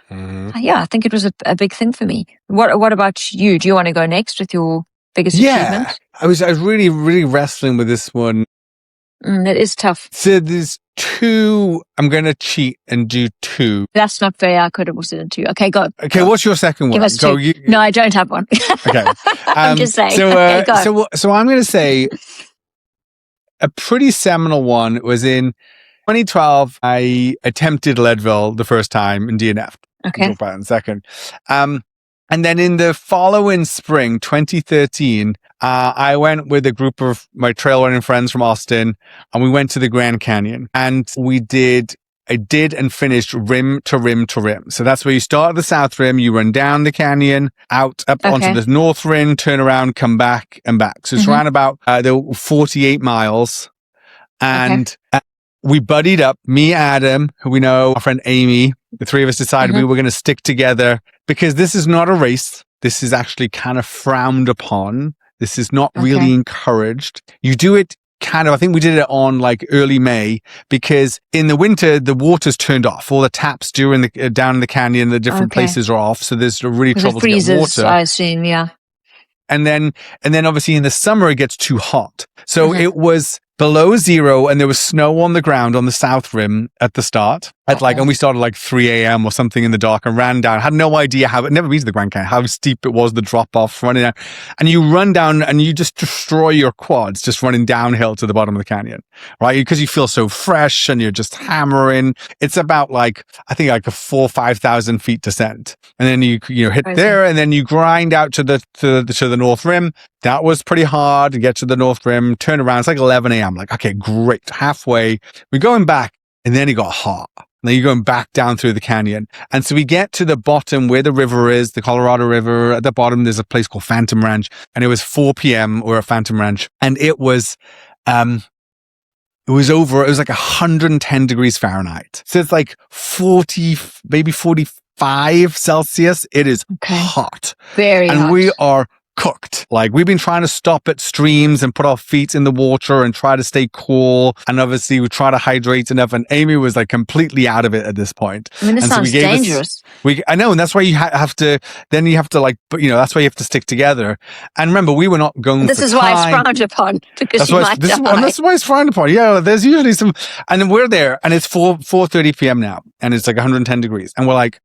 I think it was a big thing for me. What about you? Do you want to go next with your biggest achievement? I was really, really wrestling with this one. It is tough. So there's 2. I'm going to cheat and do 2. That's not fair. I could have also done 2. Okay, go. Okay, go. what's your second one? Give us 2. No, I don't have one. Okay. I'm just saying. So, okay, go. so I'm going to say a pretty seminal one was in 2012. I attempted Leadville the first time in DNF. Okay. We'll talk about it in a second. And then in the following spring, 2013, I went with a group of my trail running friends from Austin, and we went to the Grand Canyon, and I did and finished rim to rim to rim. So that's where you start at the south rim, you run down the canyon, up onto the north rim, turn around, come back and back. So it's around about 48 miles. And we buddied up, me, Adam, who we know, our friend Amy. The 3 of us decided we were going to stick together because this is not a race. This is actually kind of frowned upon. This is not really encouraged. You do it kind of, I think we did it on like early May because in the winter, the water's turned off. All the taps down in the canyon, the different places are off. So there's really trouble to get water. I assume, yeah. And then obviously in the summer, it gets too hot. So it was below 0 and there was snow on the ground on the south rim at the start. And we started like 3 a.m. or something in the dark and ran down. Had no idea never been to the Grand Canyon, how steep it was, the drop off running down. And you run down and you just destroy your quads just running downhill to the bottom of the canyon, right? Because you feel so fresh and you're just hammering. It's about like, I think like a 4,000 or 5,000 feet descent. And then you hit there and then you grind out to the north rim. That was pretty hard to get to the north rim, turn around. It's like 11 a.m. Like, okay, great. Halfway. We're going back and then it got hot. And then you're going back down through the canyon. And so we get to the bottom where the river is, the Colorado River. At the bottom, there's a place called Phantom Ranch. And it was 4 p.m. We're at Phantom Ranch. And it was like 110 degrees Fahrenheit. So it's like 40, maybe 45 Celsius. It is hot. Very hot. And we are cooked. Like we've been trying to stop at streams and put our feet in the water and try to stay cool. And obviously we try to hydrate enough. And Amy was like completely out of it at this point. I mean, this sounds dangerous. I know. And that's why you have to like, that's why you have to stick together. And remember, we were not going This for is time. why it's frowned upon because you might die. That's why it's frowned upon. Yeah. There's usually some, and we're there and it's 4:30 p.m. now and it's like 110 degrees. And we're like,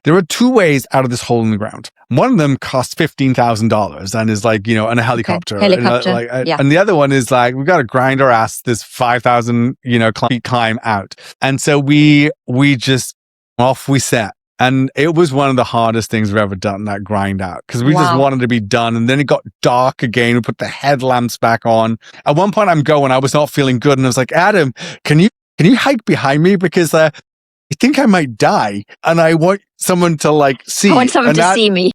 there are 2 ways out of this hole in the ground. One of them costs $15,000 and is like, on a helicopter. And the other one is like, we got to grind our ass this 5,000, feet climb out. And so we just off we set. And it was one of the hardest things we've ever done, that grind out, because we just wanted to be done. And then it got dark again. We put the headlamps back on. At one point I was not feeling good. And I was like, Adam, can you hike behind me? Because, I think I might die and I want someone to like see. I want someone to see me.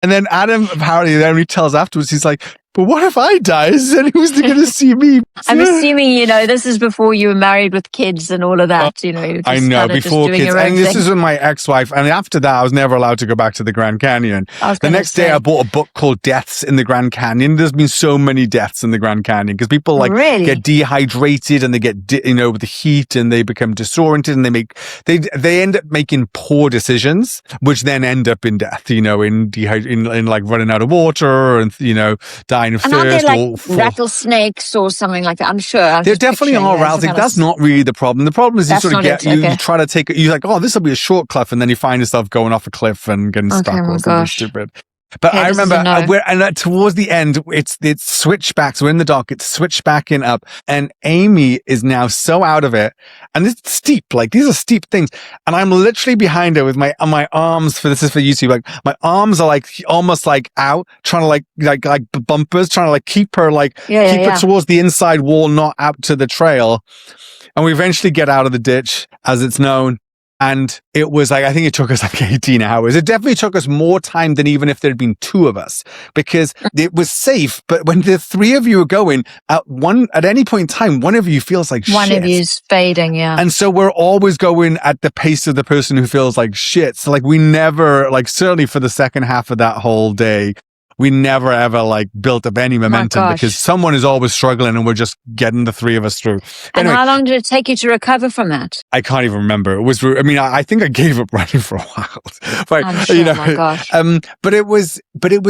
And then Adam apparently then he tells afterwards, he's like, but what if I die? Who's going to see me? I'm assuming, this is before you were married with kids and all of that, I know, before kids. And this is with my ex-wife. And after that, I was never allowed to go back to the Grand Canyon. The next day, I bought a book called Deaths in the Grand Canyon. There's been so many deaths in the Grand Canyon because people get dehydrated and they get, with the heat and they become disoriented and they end up making poor decisions, which then end up in death, in like running out of water and, dying of thirst. And aren't there like rattlesnakes or something like that? I'm sure. There definitely are rattlesnakes. That's not really the problem. The problem is you sort of you try to take it. You're like, oh, this will be a short cliff, and then you find yourself going off a cliff and getting stuck or something stupid. But I remember, towards the end, it's switched back. So we're in the dock, it's switched back in up, and Amy is now so out of it, and it's steep. Like these are steep things, and I'm literally behind her with my arms. This is for YouTube. Like my arms are like almost like out, trying to like bumpers, trying to like keep her her towards the inside wall, not out to the trail. And we eventually get out of the ditch, as it's known. And it was like, I think it took us like 18 hours. It definitely took us more time than even if there'd been 2 of us, because it was safe. But when the 3 of you are going at any point in time, one of you feels like one shit. Of you's fading. Yeah. And so we're always going at the pace of the person who feels like shit. So like we never, like certainly for the second half of that whole day, we never ever like built up any momentum because someone is always struggling and we're just getting the three of us through. And anyway, how long did it take you to recover from that? I can't even remember. It was, I mean, I think I gave up running for a while, but I'm sure, my gosh. But it was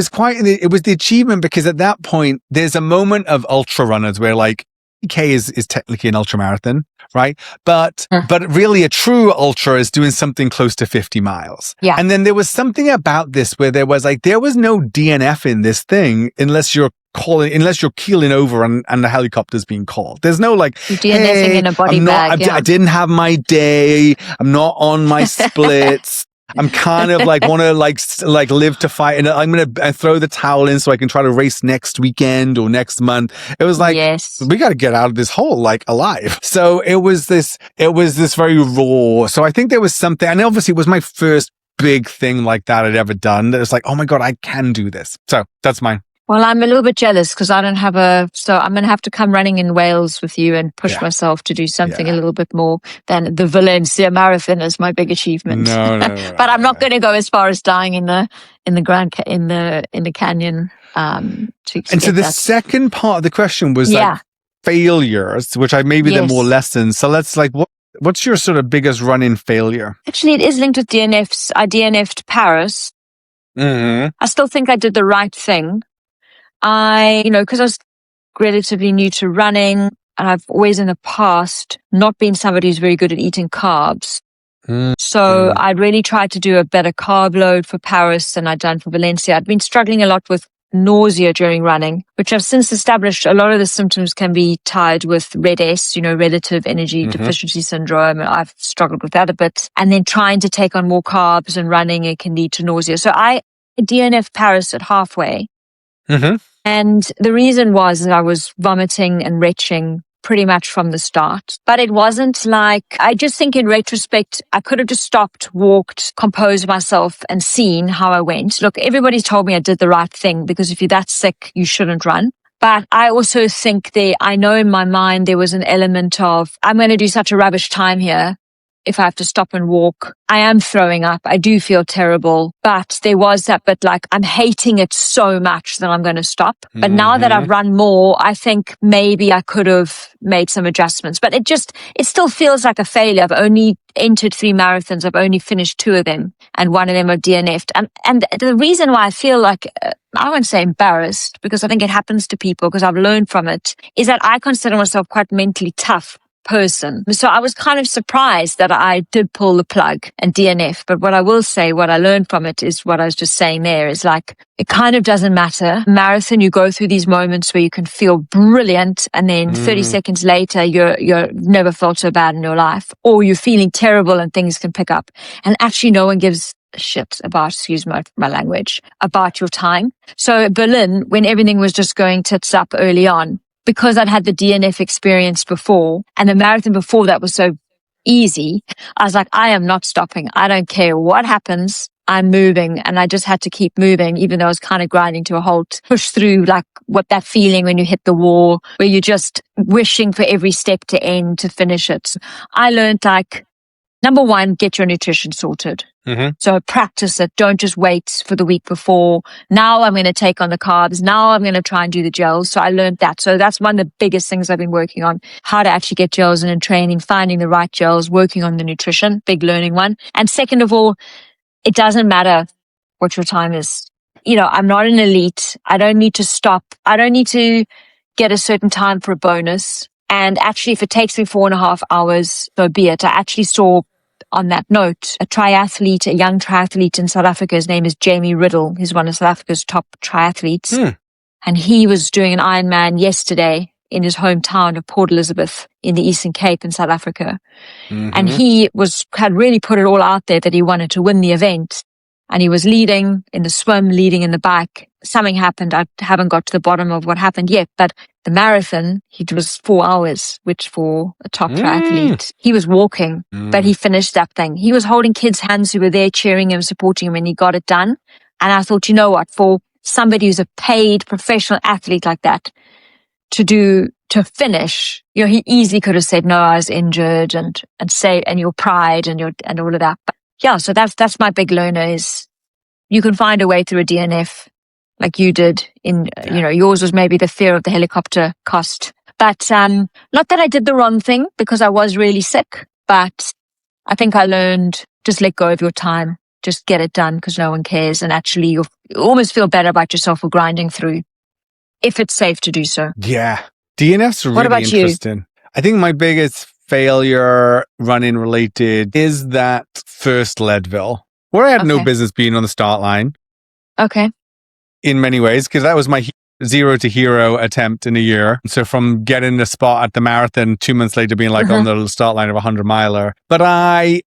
quite, it was the achievement because at that point, there's a moment of ultra runners where like, K is technically an ultra marathon, right? But really a true ultra is doing something close to 50 miles. Yeah. And then there was something about this where there was no DNF in this thing unless you're keeling over and the helicopter's being called. There's no like, you're DNFing in a body bag. I didn't have my day. I'm not on my splits. I'm kind of like want to like live to fight, and I'm going to throw the towel in so I can try to race next weekend or next month. It was like, we got to get out of this hole like alive. So it was this very raw. So I think there was something, and obviously it was my first big thing like that I'd ever done. That was like, oh my God, I can do this. So that's mine. Well, I'm a little bit jealous because I don't have so I'm going to have to come running in Wales with you and push myself to do something a little bit more than the Valencia Marathon as my big achievement. No, but I'm not going to go as far as dying in the canyon. And so the second part of the question was like failures, which they're more lessons. So let's like, what's your sort of biggest run-in failure? Actually, it is linked with DNFs. I DNF'd Paris. Mm-hmm. I still think I did the right thing. Because I was relatively new to running, and I've always in the past not been somebody who's very good at eating carbs. So I really tried to do a better carb load for Paris than I'd done for Valencia. I'd been struggling a lot with nausea during running, which I've since established a lot of the symptoms can be tied with RED-S, relative energy deficiency syndrome. I've struggled with that a bit. And then trying to take on more carbs and running, it can lead to nausea. So I DNF'd Paris at halfway. Mm-hmm. And the reason was that I was vomiting and retching pretty much from the start. But it wasn't like, I just think in retrospect, I could have just stopped, walked, composed myself and seen how I went. Look, everybody's told me I did the right thing because if you're that sick, you shouldn't run. But I also think I know in my mind there was an element of, I'm going to do such a rubbish time here. If I have to stop and walk, I am throwing up. I do feel terrible, but there was that bit like I'm hating it so much that I'm going to stop. But now that I've run more, I think maybe I could have made some adjustments, but it still feels like a failure. I've only entered 3 marathons. I've only finished 2 of them and 1 of them are DNF'd. And the reason why I feel like, I won't say embarrassed because I think it happens to people because I've learned from it, is that I consider myself quite mentally tough person. So I was kind of surprised that I did pull the plug and DNF. But what I will say, what I learned from it is what I was just saying there is like, it kind of doesn't matter. Marathon, you go through these moments where you can feel brilliant and then 30 seconds later, you're never felt so bad in your life, or you're feeling terrible and things can pick up. And actually no one gives a shit about, excuse my language, about your time. So Berlin, when everything was just going tits up early on, because I'd had the DNF experience before and the marathon before that was so easy, I was like, I am not stopping. I don't care what happens. I'm moving. And I just had to keep moving, even though I was kind of grinding to a halt, push through like what that feeling when you hit the wall, where you're just wishing for every step to end, to finish it. I learned like, number 1, get your nutrition sorted. So practice it. Don't just wait for the week before. Now I'm going to take on the carbs. Now I'm going to try and do the gels. So I learned that. So that's one of the biggest things I've been working on, how to actually get gels in training, finding the right gels, working on the nutrition, big learning one. And second of all, it doesn't matter what your time is. I'm not an elite. I don't need to stop. I don't need to get a certain time for a bonus. And actually, if it takes me 4.5 hours, so be it. I actually saw, on that note, a young triathlete in South Africa. His name is Jamie Riddle. He's one of South Africa's top triathletes. And he was doing an Ironman yesterday in his hometown of Port Elizabeth in the Eastern Cape in South Africa. And he had really put it all out there that he wanted to win the event. And he was leading in the swim, leading in the bike. Something happened. I haven't got to the bottom of what happened yet, but the marathon, it was 4 hours, which for a top triathlete, he was walking, but he finished that thing. He was holding kids' hands who were there cheering him, supporting him, and he got it done. And I thought, you know what, for somebody who's a paid professional athlete like that, to finish, he easily could have said, no, I was injured and your pride and all of that. But yeah, so that's my big learner is you can find a way through a DNF. like you did yours was maybe the fear of the helicopter cost. But not that I did the wrong thing, because I was really sick, but I think I learned just let go of your time, just get it done because no one cares. And actually you almost feel better about yourself for grinding through if it's safe to do so. Yeah. DNF's really What about interesting. I think my biggest failure running related is that first Leadville, where I had no business being on the start line. Okay. In many ways, because that was my 0 to hero attempt in a year. So from getting the spot at the marathon 2 months later being like on the start line of a 100-miler. But I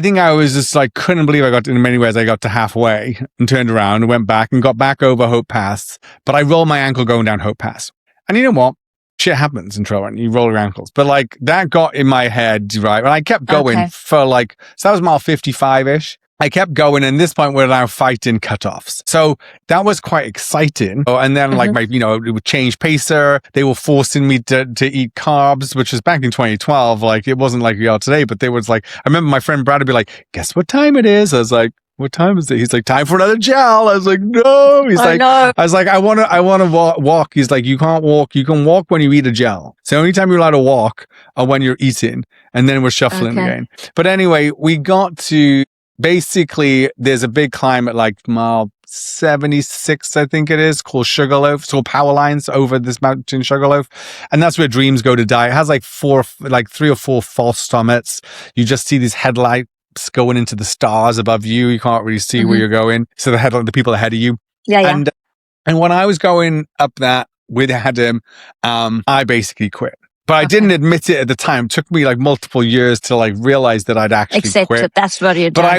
think I was just like, couldn't believe in many ways, I got to halfway and turned around and went back and got back over Hope Pass. But I rolled my ankle going down Hope Pass. And you know what? Shit happens in trail running. You roll your ankles. But like that got in my head, right? And I kept going for so that was mile 55-ish. I kept going, and at this point we're now fighting cutoffs. So that was quite exciting. And then it would change pacer. They were forcing me to eat carbs, which was back in 2012. Like it wasn't like we are today, but they was like, I remember my friend Brad would be like, guess what time it is? I was like, what time is it? He's like, time for another gel. I was like, no. He's like, no. I was like, I want to walk. He's like, you can't walk. You can walk when you eat a gel. So the only time you're allowed to walk are when you're eating. And then we're shuffling again. But anyway, we got to, basically, there's a big climb at like mile 76, I think it is, called Sugarloaf. It's called Power Lines over this mountain, Sugarloaf. And that's where dreams go to die. It has like 3 or 4 false summits. You just see these headlights going into the stars above you. You can't really see where you're going. So the people ahead of you. Yeah. And when I was going up that with Adam, I basically quit. But I didn't admit it at the time. It took me like multiple years to like realize that I'd actually quit. That that's what you're doing. But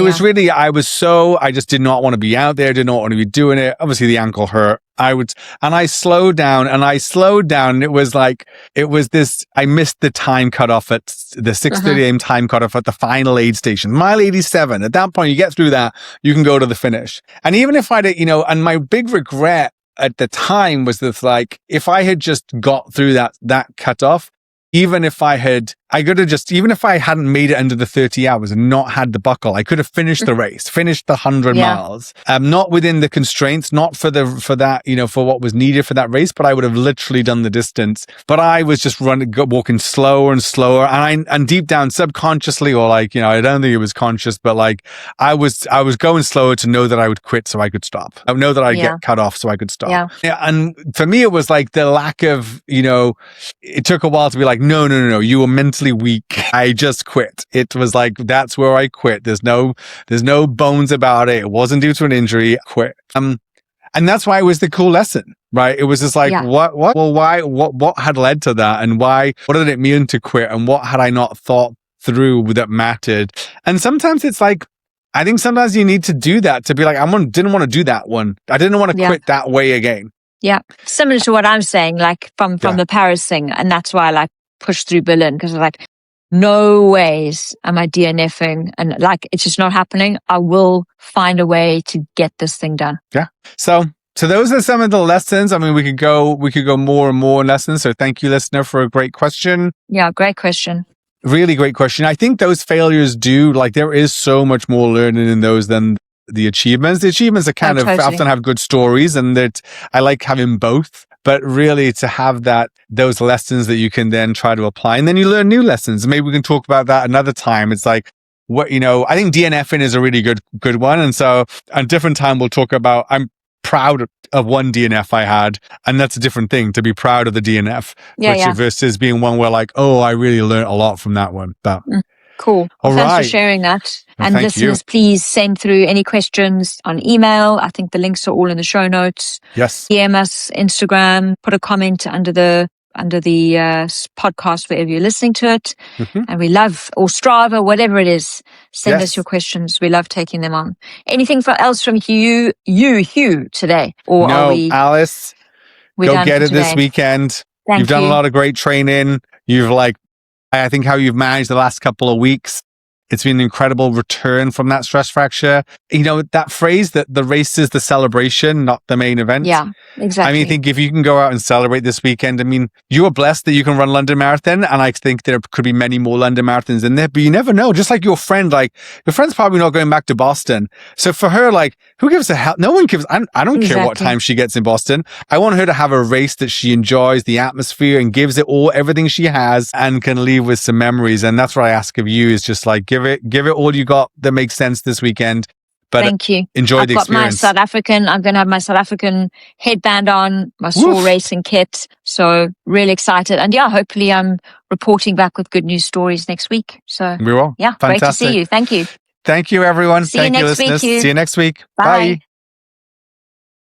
I just did not want to be out there, did not want to be doing it. Obviously the ankle hurt. I slowed down and it was this, I missed the time cutoff at the 6:30 a.m. time cutoff at the final aid station, mile 87. At that point, you get through that, you can go to the finish. And even if and my big regret at the time was this, like, if I had just got through that cutoff, even if I hadn't made it under the 30 hours and not had the buckle, I could have finished the race, finished the 100 miles, not within the constraints, not for what was needed for that race, but I would have literally done the distance. But I was just walking slower and slower. And deep down subconsciously, or I don't think it was conscious, but like I was going slower to know that I would quit so I could stop. I know that I'd get cut off so I could stop. Yeah. And for me, it was like the lack of, it took a while to be like, no, you were mentally weak. I just quit. It was like, that's where I quit. There's no bones about it. It wasn't due to an injury. I quit. And that's why it was the cool lesson, right? It was just like, what? Well, why? What had led to that? And why? What did it mean to quit? And what had I not thought through that mattered? And sometimes it's like, I think sometimes you need to do that to be like, didn't want to do that one. I didn't want to quit that way again. Yeah. Similar to what I'm saying, like from the Paris thing. And that's why I like push through Berlin, because I'm like, no ways am I DNFing, and like it's just not happening. I will find a way to get this thing done. Yeah. So those are some of the lessons. I mean, we could go more and more lessons. So thank you, listener, for a great question. Yeah, great question. Really great question. I think those failures there is so much more learning in those than the achievements. The achievements are kind of often have good stories, and that I like having both. But really, to have those lessons that you can then try to apply, and then you learn new lessons. Maybe we can talk about that another time. It's like I think DNFing is a really good one, and so a different time we'll talk about. I'm proud of one DNF I had, and that's a different thing to be proud of the DNF, versus being one where like, oh, I really learned a lot from that one. But cool. Well, thanks for sharing that. And listeners, please send through any questions on email. I think the links are all in the show notes. Yes. DM us, Instagram, put a comment under the podcast wherever you're listening to it. And we love, or Strava, whatever it is, send us your questions. We love taking them on. Anything else from Hugh today? Or no, are we, Alice, go get it this weekend. You've done a lot of great training. I think how you've managed the last couple of weeks It's been an incredible return from that stress fracture. You know, that phrase that the race is the celebration, not the main event. Yeah, exactly. I mean, I think if you can go out and celebrate this weekend, I mean, you are blessed that you can run London Marathon. And I think there could be many more London marathons in there, but you never know. Just like your friend, like your friend's probably not going back to Boston. So for her, like, who gives a hell? No one gives. I don't care what time she gets in Boston. I want her to have a race that she enjoys, the atmosphere, and gives it everything she has, and can leave with some memories. And that's what I ask of you, is just like, give it all you got that makes sense this weekend. But thank you. Enjoy the experience. I'm going to have my South African headband on, my SOAR racing kit. So really excited. And yeah, hopefully I'm reporting back with good news stories next week. So we will. Yeah, Fantastic. Great to see you. Thank you. Thank you, everyone. Thank you, listeners. See you next week. Bye.